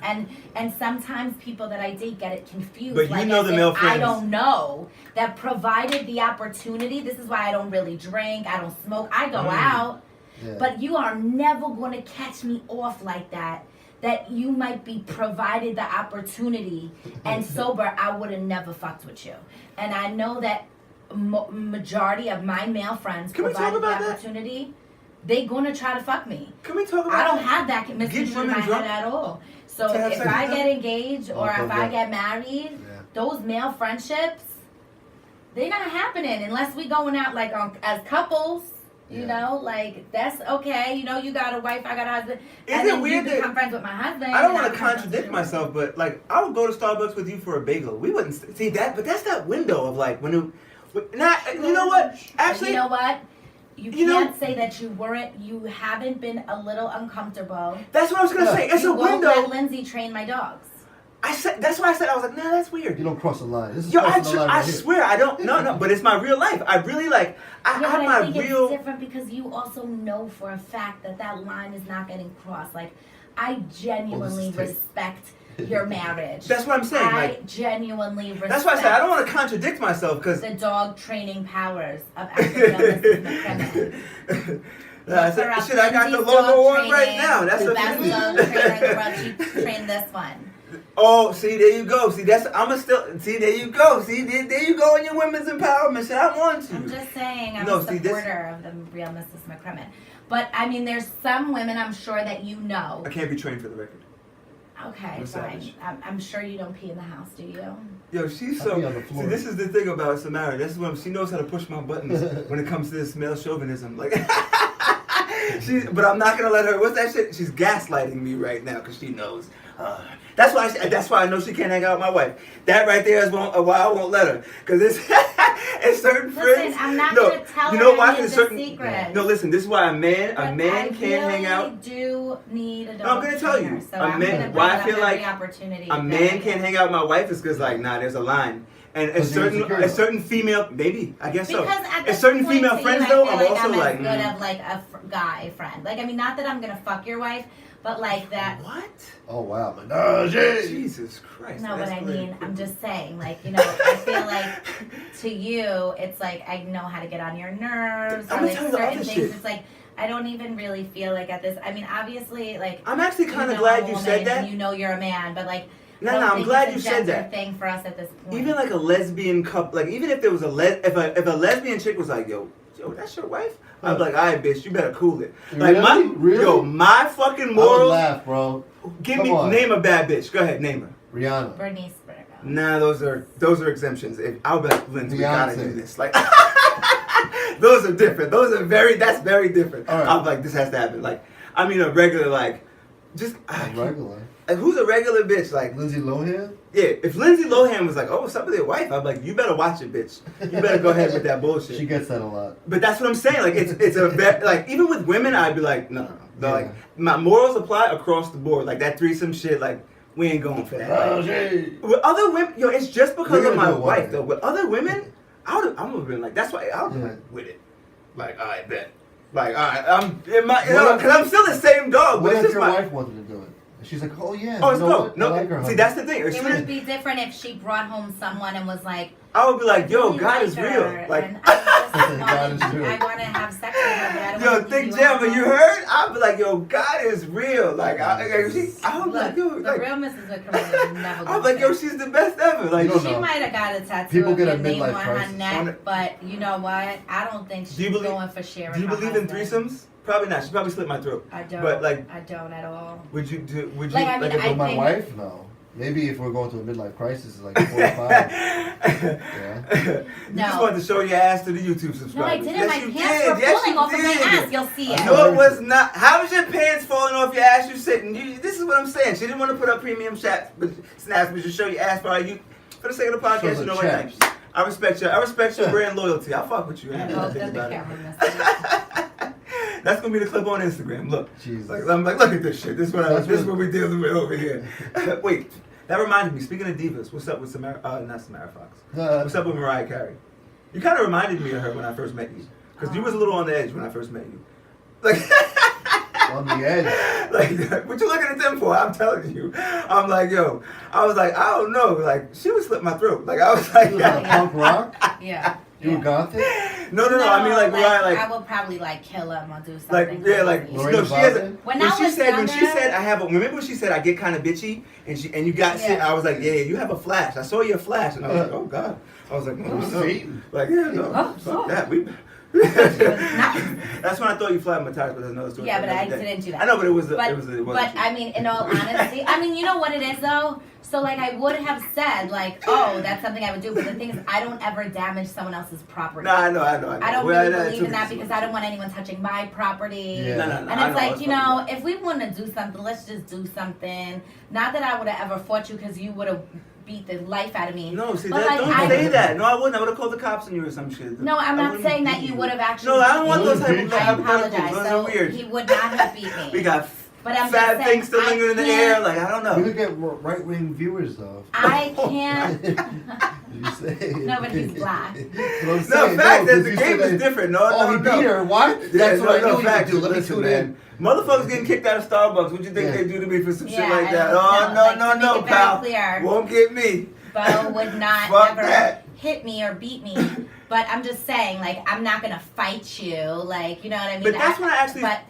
and sometimes people that I date get it confused. But you like know as the if male I friends. don't know that provided the opportunity. This is why I don't really drink. I don't smoke. I go out, Yeah. but you are never going to catch me off like that. That you might be provided the opportunity, and sober, I would have never fucked with you. And I know that majority of my male friends Can we talk provided the about that? opportunity. They gonna try to fuck me. Can we talk about I don't that? have that Get misconstrued in women my drunk? head at all. So To have if sex I with get them? engaged or Oh, if I okay. get married, Yeah. those male friendships, they're not happening unless we going out like as couples. You Yeah. know, like that's okay. You know, you got a wife, I got a husband. Is and it then weird you that- become friends with my husband? I don't and want to become friends contradict with myself, but like I would go to Starbucks with you for a bagel. We wouldn't see that, but that's that window of like when it, not. You know what? But Actually, you know what? You you know- can't say that you haven't been a little uncomfortable. that's what I was gonna say. It's you a won't let window. Lindsay train my dogs. I said that's why I said I was like, nah, that's weird. You don't cross the line. This is Yo, crossing the line I right here. swear I don't. No, but it's my real life. I really like. I Yeah, have but my I think real. it's different because you also know for a fact that that line is not getting crossed. Like, I genuinely Well, this is respect your marriage. That's what I'm saying. I Like genuinely respect. that's why I said I don't want to contradict myself because. the dog training powers of Abigail Mrs. McCrimmon. I said, shit, I got the Lindsay's logo dog on right training, now. That's the a best dog trainer in the world. She trained this one. Oh, see, there you go. See, that's I'm still. See, there you go. See, there you go in your women's empowerment. Shit, I want you. I'm just saying, I'm No, a see, supporter of the real Mrs. McCrimmon. But I mean, there's some women I'm sure that you know. I can't be trained for the record. Okay, I'm fine. savage. I'm sure you don't pee in the house, do you? Yo, she's I'll be so. on the floor. See, this is the thing about Samara. This is when she knows how to push my buttons when it comes to this male chauvinism. Like, But I'm not gonna let her. What's that shit? She's gaslighting me right now because she knows. That's why I know she can't hang out with my wife. That right there is why I won't let her. Because it's certain friends. I'm not gonna tell you know her why? any of Certain the secrets. No, listen. This is why a man I can't hang out. really do need a dog. No, I'm gonna tell you. So A I'm man- gonna bring why I it up feel every like opportunity A that man I can't get. hang out with my wife is because there's a line. And a Because you're insecure. certain female, maybe I guess so. Because at A this certain point female to friends you, though, I I'm feel also I'm like, as good of like a guy friend. Like I mean, not that I'm gonna fuck your wife, but like that. What? Oh wow, menage. Jesus Christ. No, but that's I great. mean, I'm just saying, like, you know, I feel like to you, it's like I know how to get on your nerves. I'm Or gonna like tell you the certain other things. shit. It's like I don't even really feel like at this. I mean, obviously, like I'm actually you kind of know glad I'm a you woman said that. And you know you're a man, but like No, I don't I'm think glad it's you a said gender that. thing for us at this point. Even like a lesbian couple, like even if there was if a lesbian chick was like, yo, that's your wife, I'd be like, all right, bitch, you better cool it. Like Really? my fucking I would morals. laugh, bro. Name a bad bitch. Go ahead, name her. Rihanna. Bernice Burgo. Nah, those are exemptions. I'll be like, Lindsay, we gotta Beyonce. do this. Like, those are different. That's very different. All right. I'm like, this has to happen. Like, I mean, a regular, like, just Regular. Like, who's a regular bitch? Like, Lindsay Lohan. yeah, if Lindsay Lohan was like, oh, what's up with your wife? I'm like, you better watch it, bitch. You better go ahead with that bullshit. She gets that a lot. But that's what I'm saying. Like, it's a like even with women, I'd be like, no. Yeah. Like, my morals apply across the board. Like that threesome shit, like we ain't going for that. Like, with other women, it's just because We're of gonna my do it one wife day. though. With other women, I'm gonna have been like, that's why I would Yeah. be with it. Like, all right, bet. Like, all right, I'm in my, What if- because I'm still the same dog. What But it's if just your my. wife wanted to do it? And she's like, oh yeah. Oh, it's you know dope. what? No, I like her, see, honey. that's the thing. As It soon as would be different if she brought home someone and was like, I would be like, yo, really God like is her, real. Like, and I just God is real. I want to have sex with her, but I don't yo, want to Thick leave Jam, but alone. you heard? I'd be like, yo, God is real. Like, I would be Look, like, yo, the like, real Mrs. Wickerman is never I'm like, yo, she's the best ever. Like, You don't She know. might have got a tattoo People of get your a name midlife on her crisis. neck, but you know what? I don't think she's Do you believe- going for sharing. do you her believe in husband. threesomes? Probably not. She probably slit my throat. I don't. But, like, I don't at all. would you do? Would you? Like, I mean, if I With my think- wife, no. Maybe if we're going to a midlife crisis, like 4 or 5. Yeah. You No. just wanted to show your ass to the YouTube subscribers. No, I didn't. Yes, My you pants did. were Yes, pulling you off of my did. ass. You'll see it. No, it was not. How was your pants falling off your ass? You sitting. This is what I'm saying. She didn't want to put up premium snaps, but to show your ass for the sake of the podcast. Shows You know the what? chaps. I respect your brand loyalty. I fuck with you. I I hope think that the about it. camera missed it. That's gonna be the clip on Instagram. Look, Jesus. like, I'm like, look at this shit. This is what That's this is what- what we dealing with over here. Wait, that reminded me. Speaking of divas, what's up with not Samara Fox? What's up with Mariah Carey? You kind of reminded me of her when I first met you, because you was a little on the edge when I first met you. Like, On the edge. like, what you looking at them for? I'm telling you. I'm like, yo. I was like, I don't know. Like, she would slit my throat. Like, I was like, You was like punk rock? Yeah. You were yeah. gothic? no. I mean, like, Mariah, like. I will probably like kill him or do Like, something. yeah, like, crazy. Lorena no, she has a, Bobbitt? When when I she was said, when she younger- said, remember when she said, I get kind of bitchy, and you got shit, Yeah. I was like, yeah, you have a flash. I saw your flash, and I was like, oh, God. I was like, no. Satan. Like, yeah, no, Oh, fuck oh. that. That's when I thought you flattened my tires, but there's another story. Yeah, for but I another day. didn't do that. I know, but it was, But, it wasn't but true. I mean, in all honesty, I mean, you know what it is though? So like I would have said like, oh, that's something I would do, but the thing is I don't ever damage someone else's property. No, I know. I don't Well, really I believe in took that it because I don't want anyone touching my property. Yeah. No, And I it's like, it's you know, fucking if we want to do something, let's just do something. Not that I would have ever fought you because you would have beat the life out of me. No, see, But, that, like, don't I- say that. No, I wouldn't. I would have called the cops on you or some shit. No, I'm I not wouldn't saying that beat you would have actually. No, I don't want beat those me. type of I hypotheticals. apologize. Those So are weird. he would not have beat me. We got But I'm fat just things still saying, lingering in the I can't- air. Like, I don't We know. could get right-wing viewers, though. I can't. You say. No, but he's black. That's what I'm No, saying. fact that 'cause the you game said is that- different. No, Oh, he beat her. What? Yeah, That's what I knew he facts. would do. Let me Listen, tune man. in. Motherfuckers getting kicked out of Starbucks. What you think Yeah. they do to me for some shit Yeah, like I that? don't know. Oh, Like, to no, make no, it very pal. clear. Won't get me. Bo would not Fuck ever that. hit me or beat me. But I'm just saying, like, I'm not gonna fight you. Like, you know what I mean? But that's when I actually. But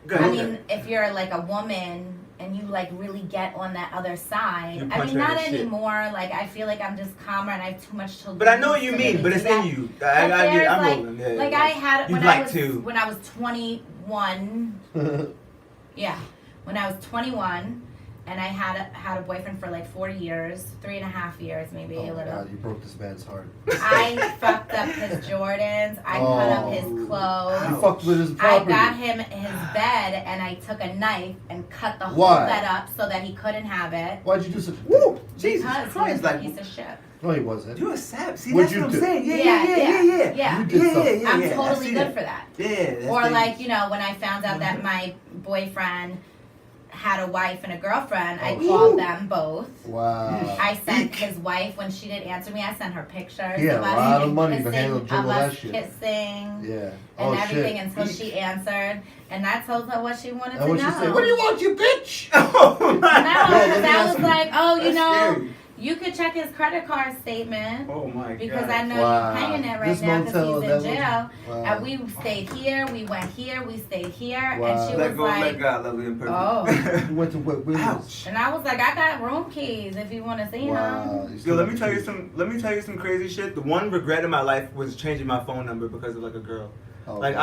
Go I ahead. mean, if you're like a woman and you like really get on that other You side, I punch mean, her in not the shit. anymore. Like, I feel like I'm just calmer and I have too much to lose. But I know what you to mean. really But do it's that. in you. But I'm there's, like, rolling. Yeah, like yeah. I had You'd when like I was to. when I was 21. Yeah, when I was 21, and I had a boyfriend for like 4 years, 3.5 years, maybe Oh a my little. God, you broke this man's heart. I fucked up his Jordans. I cut up his You clothes. fucked with his I property. got him his bed, and I took a knife and cut the whole Why? bed up so that he couldn't have it. Why'd you do such a thing? Woo! Jesus Because he was Christ! a Like, piece of shit. No, he wasn't. you're a sap. See, What'd that's you what I'm do? saying. Yeah. Yeah. You did something. I'm I totally see good that. for that. Yeah. that's Or the- like, you know, when I found out that my boyfriend had a wife and a girlfriend, I Oh, called ooh. them both. Wow. I sent his wife, when she didn't answer me, I sent her pictures Yeah, of a us lot of money to kissing, handle of juggle us that shit. kissing Yeah. and Oh everything shit. until she answered, and I told her what she wanted And to what know. she say? What do you want, you bitch? Oh my No, God. let because me I ask was you. like, oh, you That's know, scary. you could check his credit card statement. Oh my God. Because I know Wow. you're paying it right This now because motel, he's that in jail. Wow. And we stayed here, we went here, we stayed here, Wow. and she Let was go, like, let God, lovely and perfect. Oh. You went to what? Where Ouch. and I was like, I got room keys if you want to see them. Wow. Yo, still let got me the tell you keys. some. Let me tell you some crazy shit. The one regret in my life was changing my phone number because of like a girl. Oh, Like God.